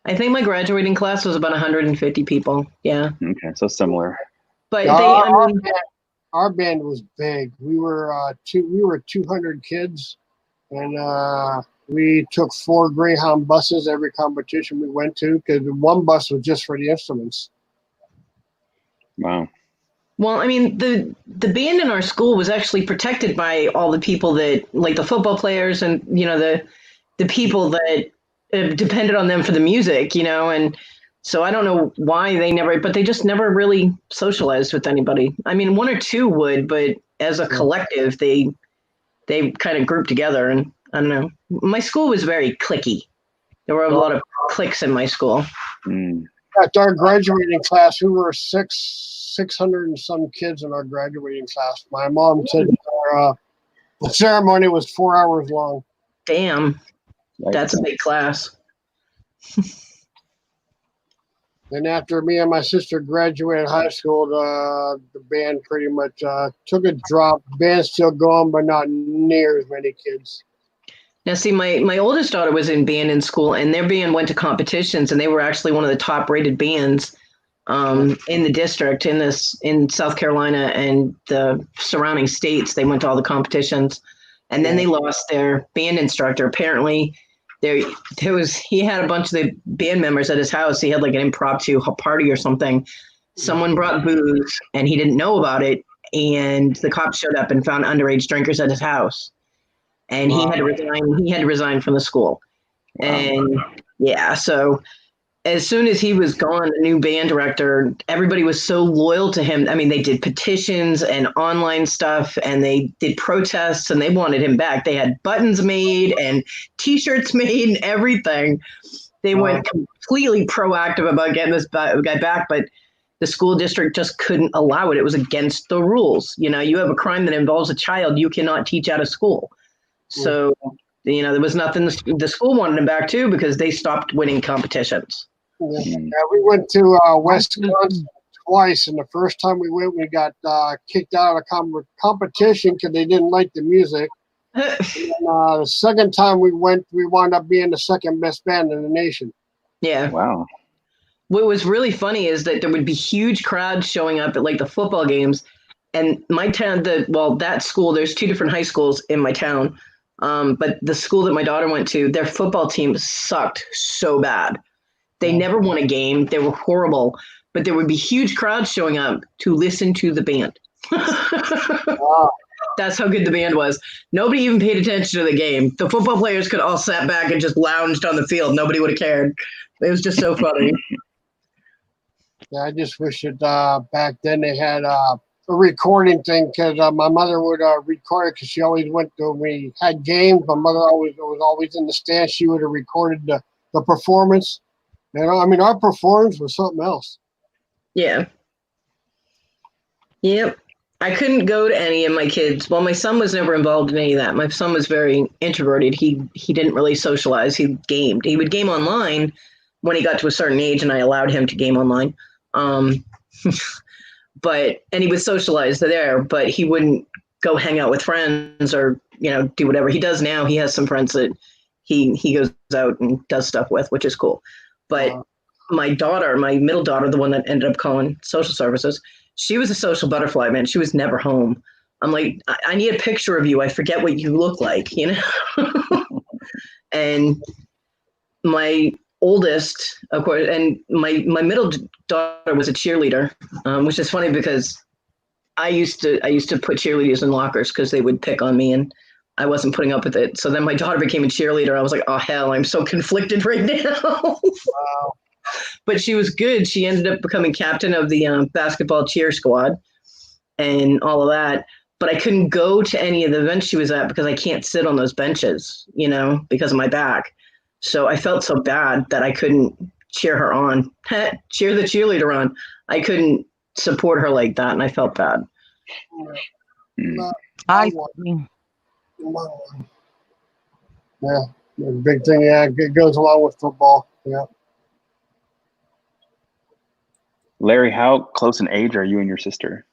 I think my graduating class was about 150 people. Yeah. Okay, so similar. But our band was big. We were 200 kids, and we took 4 Greyhound buses every competition we went to because one bus was just for the instruments. Wow. Well, I mean, the band in our school was actually protected by all the people that, like the football players and, the people that depended on them for the music, and so I don't know why they just never really socialized with anybody. I mean, 1 or 2 would, but as a collective, they kind of grouped together, and I don't know. My school was very cliquey. There were a lot of cliques in my school. At our graduating class, we were 600 and some kids in our graduating class. My mom said the ceremony was 4 hours long. Damn, that's a big class. And after me and my sister graduated high school, the band pretty much took a drop. The band's still going, but not near as many kids. Now, see, my oldest daughter was in band in school, and their band went to competitions, and they were actually one of the top-rated bands in the district in South Carolina and the surrounding states. They went to all the competitions, and then they lost their band instructor. Apparently, he had a bunch of the band members at his house. He had like an impromptu party or something. Someone brought booze, and he didn't know about it, and the cops showed up and found underage drinkers at his house. And he had to resign. He had to resign from the school. Wow. And yeah, so as soon as he was gone, the new band director, everybody was so loyal to him. I mean, they did petitions and online stuff, and they did protests, and they wanted him back. They had buttons made and T-shirts made and everything. They went completely proactive about getting this guy back, but the school district just couldn't allow it. It was against the rules. You know, you have a crime that involves a child, you cannot teach out of school. So, you know, there was nothing. The school wanted him back too because they stopped winning competitions. Yeah, we went to Wisconsin twice, and the first time we went, we got kicked out of a competition because they didn't like the music. And, the second time we went, we wound up being the second best band in the nation. Yeah. Wow. What was really funny is that there would be huge crowds showing up at like the football games, and my town, that school, there's two different high schools in my town. But the school that my daughter went to, their football team sucked so bad. They never won a game. They were horrible. But there would be huge crowds showing up to listen to the band. That's how good the band was. Nobody even paid attention to the game. The football players could all sat back and just lounged on the field. Nobody would have cared. It was just so funny. Yeah, I just wish that back then they had a recording thing, because my mother would record it, because she always went to, when we had games, my mother was always in the stand. She would have recorded the performance. You know, I mean, our performance was something else. Yeah. Yep. I couldn't go to any of my kids. Well, my son was never involved in any of that. My son was very introverted. He didn't really socialize. He gamed. He would game online when he got to a certain age, and I allowed him to game online. And he would socialize there, but he wouldn't go hang out with friends or, you know, do whatever he does now. He has some friends that he goes out and does stuff with, which is cool. But my daughter, my middle daughter, the one that ended up calling social services, she was a social butterfly, man. She was never home. I'm like, I need a picture of you. I forget what you look like, you know? And my oldest, of course, and my middle daughter was a cheerleader, which is funny because I used to put cheerleaders in lockers because they would pick on me and I wasn't putting up with it. So then my daughter became a cheerleader. I was like, oh hell, I'm so conflicted right now. Wow. But she was good. She ended up becoming captain of the basketball cheer squad and all of that. But I couldn't go to any of the events she was at because I can't sit on those benches, you know, because of my back. So I felt so bad that I couldn't cheer her on, cheer the cheerleader on. I couldn't support her like that, and I felt bad. Yeah, big thing. Yeah, it goes along with football. Yeah. Larry, how close in age are you and your sister?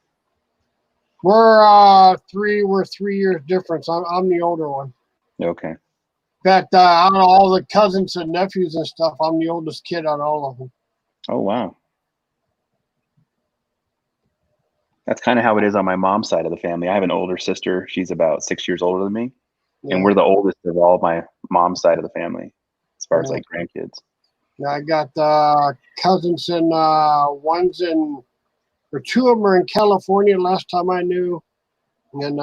We're 3 years difference. I'm the older one. Okay. In fact, out of all the cousins and nephews and stuff, I'm the oldest kid on all of them. Oh, wow. That's kind of how it is on my mom's side of the family. I have an older sister. She's about 6 years older than me. Yeah. And we're the oldest of all my mom's side of the family, as far as like grandkids. Yeah, I got cousins and two of them are in California last time I knew. And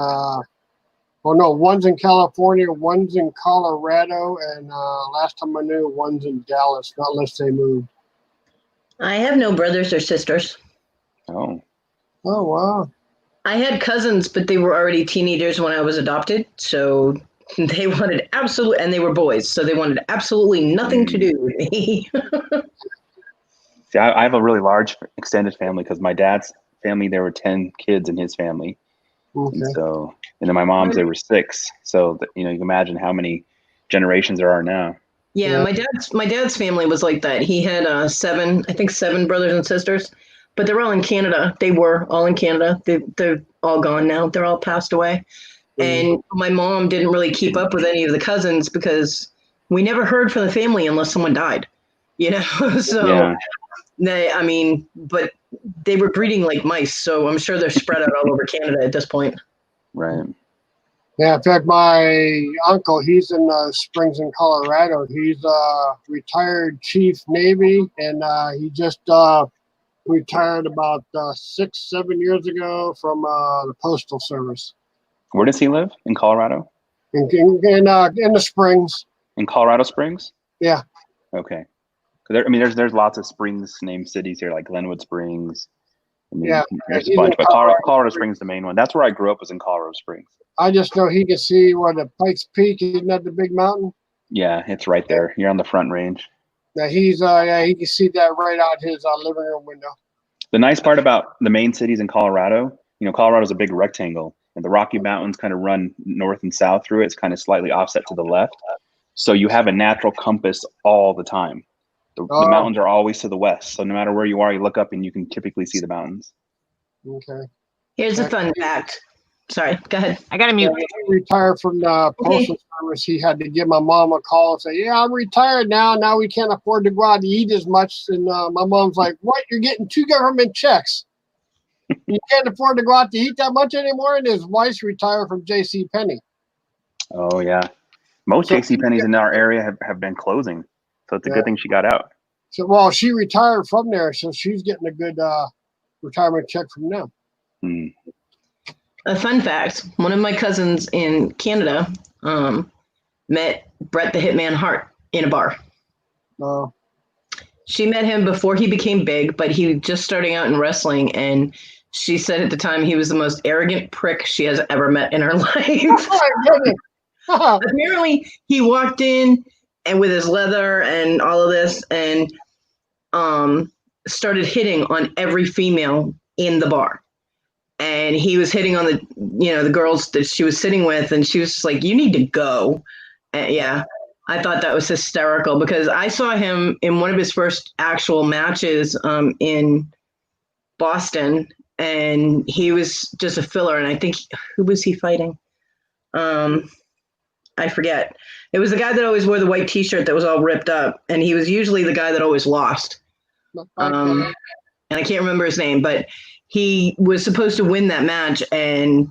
one's in California, one's in Colorado, and last time I knew, one's in Dallas, not unless they moved. I have no brothers or sisters. Oh. Oh, wow. I had cousins, but they were already teenagers when I was adopted, so they wanted and they were boys, so they wanted absolutely nothing to do with me. See, I have a really large extended family because my dad's family, there were 10 kids in his family. Okay. And so, and then my mom's, there were 6. So, you can imagine how many generations there are now. Yeah, my dad's family was like that. He had 7 brothers and sisters, but they're all in Canada. They were all in Canada. They're all gone now. They're all passed away. And my mom didn't really keep up with any of the cousins because we never heard from the family unless someone died, So but they were breeding like mice, so I'm sure they're spread out all over Canada at this point. Right. Yeah, in fact, my uncle, he's in Springs in Colorado. He's a retired Chief Navy, and he just retired about 6-7 years ago from the Postal Service. Where does he live? In Colorado? In the Springs. In Colorado Springs? Yeah. Okay. There's lots of Springs named cities here, like Glenwood Springs. There's a bunch, but Colorado Springs is the main one. That's where I grew up, was in Colorado Springs. I just know he can see where the Pikes Peak, isn't that the big mountain? Yeah, it's right there. You're on the Front Range. Yeah, he can see that right out his living room window. The nice part about the main cities in Colorado, Colorado's a big rectangle, and the Rocky Mountains kind of run north and south through it. It's kind of slightly offset to the left. So you have a natural compass all the time. The mountains are always to the west. So no matter where you are, you look up and you can typically see the mountains. Okay. Here's a fun fact. Sorry, go ahead. I got to mute. When he retired from the Postal Service, he had to give my mom a call and say, "Yeah, I'm retired now. Now we can't afford to go out to eat as much." And my mom's like, "What? You're getting 2 government checks. You can't afford to go out to eat that much anymore?" And his wife's retired from J.C. Penney. Oh, yeah. Most J.C. Penney's in our area have been closing. So it's a good thing she got out. So, well, she retired from there, so she's getting a good retirement check from them. A fun fact, one of my cousins in Canada met Bret the Hitman Hart in a bar. Oh. She met him before he became big, but he was just starting out in wrestling, and she said at the time he was the most arrogant prick she has ever met in her life. Apparently, he walked in and with his leather and all of this, and started hitting on every female in the bar. And he was hitting on the girls that she was sitting with, and she was just like, "You need to go." And yeah, I thought that was hysterical because I saw him in one of his first actual matches in Boston, and he was just a filler. And I think, who was he fighting? I forget. It was the guy that always wore the white T-shirt that was all ripped up, and he was usually the guy that always lost. And I can't remember his name, but he was supposed to win that match, and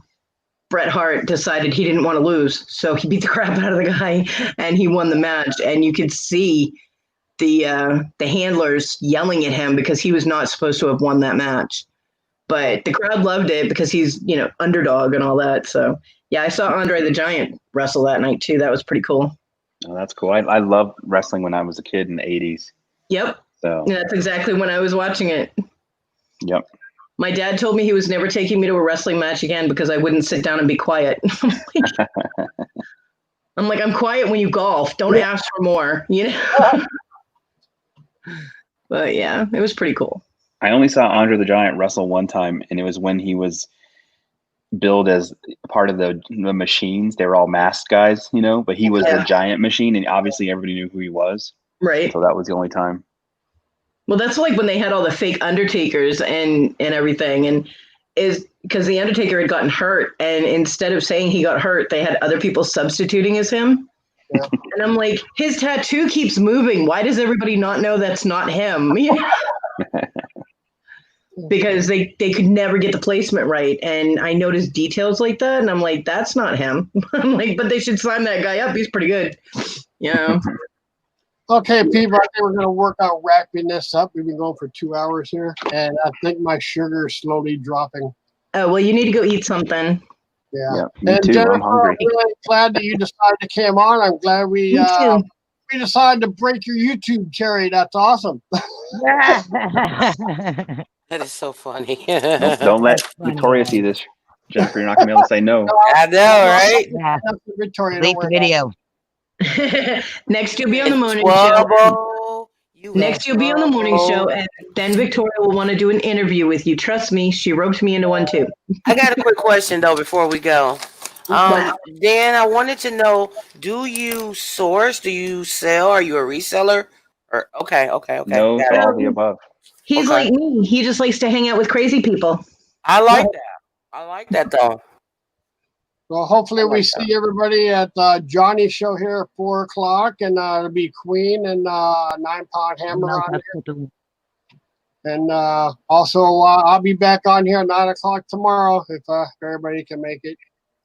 Bret Hart decided he didn't want to lose, so he beat the crap out of the guy, and he won the match. And you could see the handlers yelling at him because he was not supposed to have won that match. But the crowd loved it because he's, underdog and all that. So, yeah, I saw Andre the Giant wrestle that night, too. That was pretty cool. Oh, that's cool. I loved wrestling when I was a kid in the 80s. Yep. So yeah, that's exactly when I was watching it. Yep. My dad told me he was never taking me to a wrestling match again because I wouldn't sit down and be quiet. I'm like, I'm quiet when you golf. Don't ask for more, But yeah, it was pretty cool. I only saw Andre the Giant wrestle one time, and it was when he was billed as part of the machines. They were all masked guys, but he was the giant machine, and obviously everybody knew who he was. Right. So that was the only time. Well, that's like when they had all the fake Undertakers and everything, and is because the Undertaker had gotten hurt, and instead of saying he got hurt, they had other people substituting as him. Yeah. And I'm like, his tattoo keeps moving. Why does everybody not know that's not him? Because they could never get the placement right. And I noticed details like that, and I'm like, that's not him. I'm like, but they should sign that guy up. He's pretty good. Okay, people, I think we're going to work on wrapping this up. We've been going for 2 hours here, and I think my sugar is slowly dropping. Oh, well, you need to go eat something. Yeah. Me And too. Jennifer, I'm hungry. I'm really glad that you decided to come on. I'm glad we decided to break your YouTube cherry. That's awesome. That is so funny. Nope, don't let Victoria see this, Jennifer. You're not going to be able to say no. I know, right? Yeah. Victoria, Delete the video. Next, you'll be on the morning Trouble. Next, you'll be on the morning show, and then Victoria will want to do an interview with you. Trust me, she roped me into one too. I got a quick question though before we go. Dan, I wanted to know: do you source? Do you sell? Are you a reseller? Or okay. No, to all the above. He's like me. He just likes to hang out with crazy people. I like that. I like that though. Well, hopefully we see everybody at Johnny's show here at 4 o'clock, and it'll be Queen and 9-Pound Hammer on there. And also, I'll be back on here at 9 o'clock tomorrow if everybody can make it.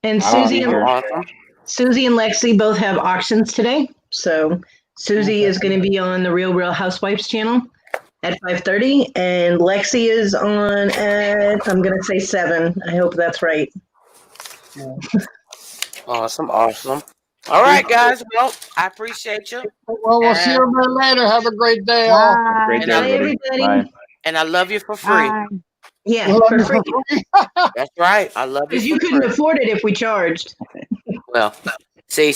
And Susie and Lexi both have auctions today. So Susie is going to be on the Real Housewives channel at 5:30, and Lexi is on at, I'm going to say 7. I hope that's right. Awesome. All right, guys. Well, I appreciate you. Well, we'll see everybody later. Have a great day, all. Have a great day, everybody. Bye. And I love you for free. Yeah, for free. That's right. I love you. Because you couldn't afford it if we charged. Well, see.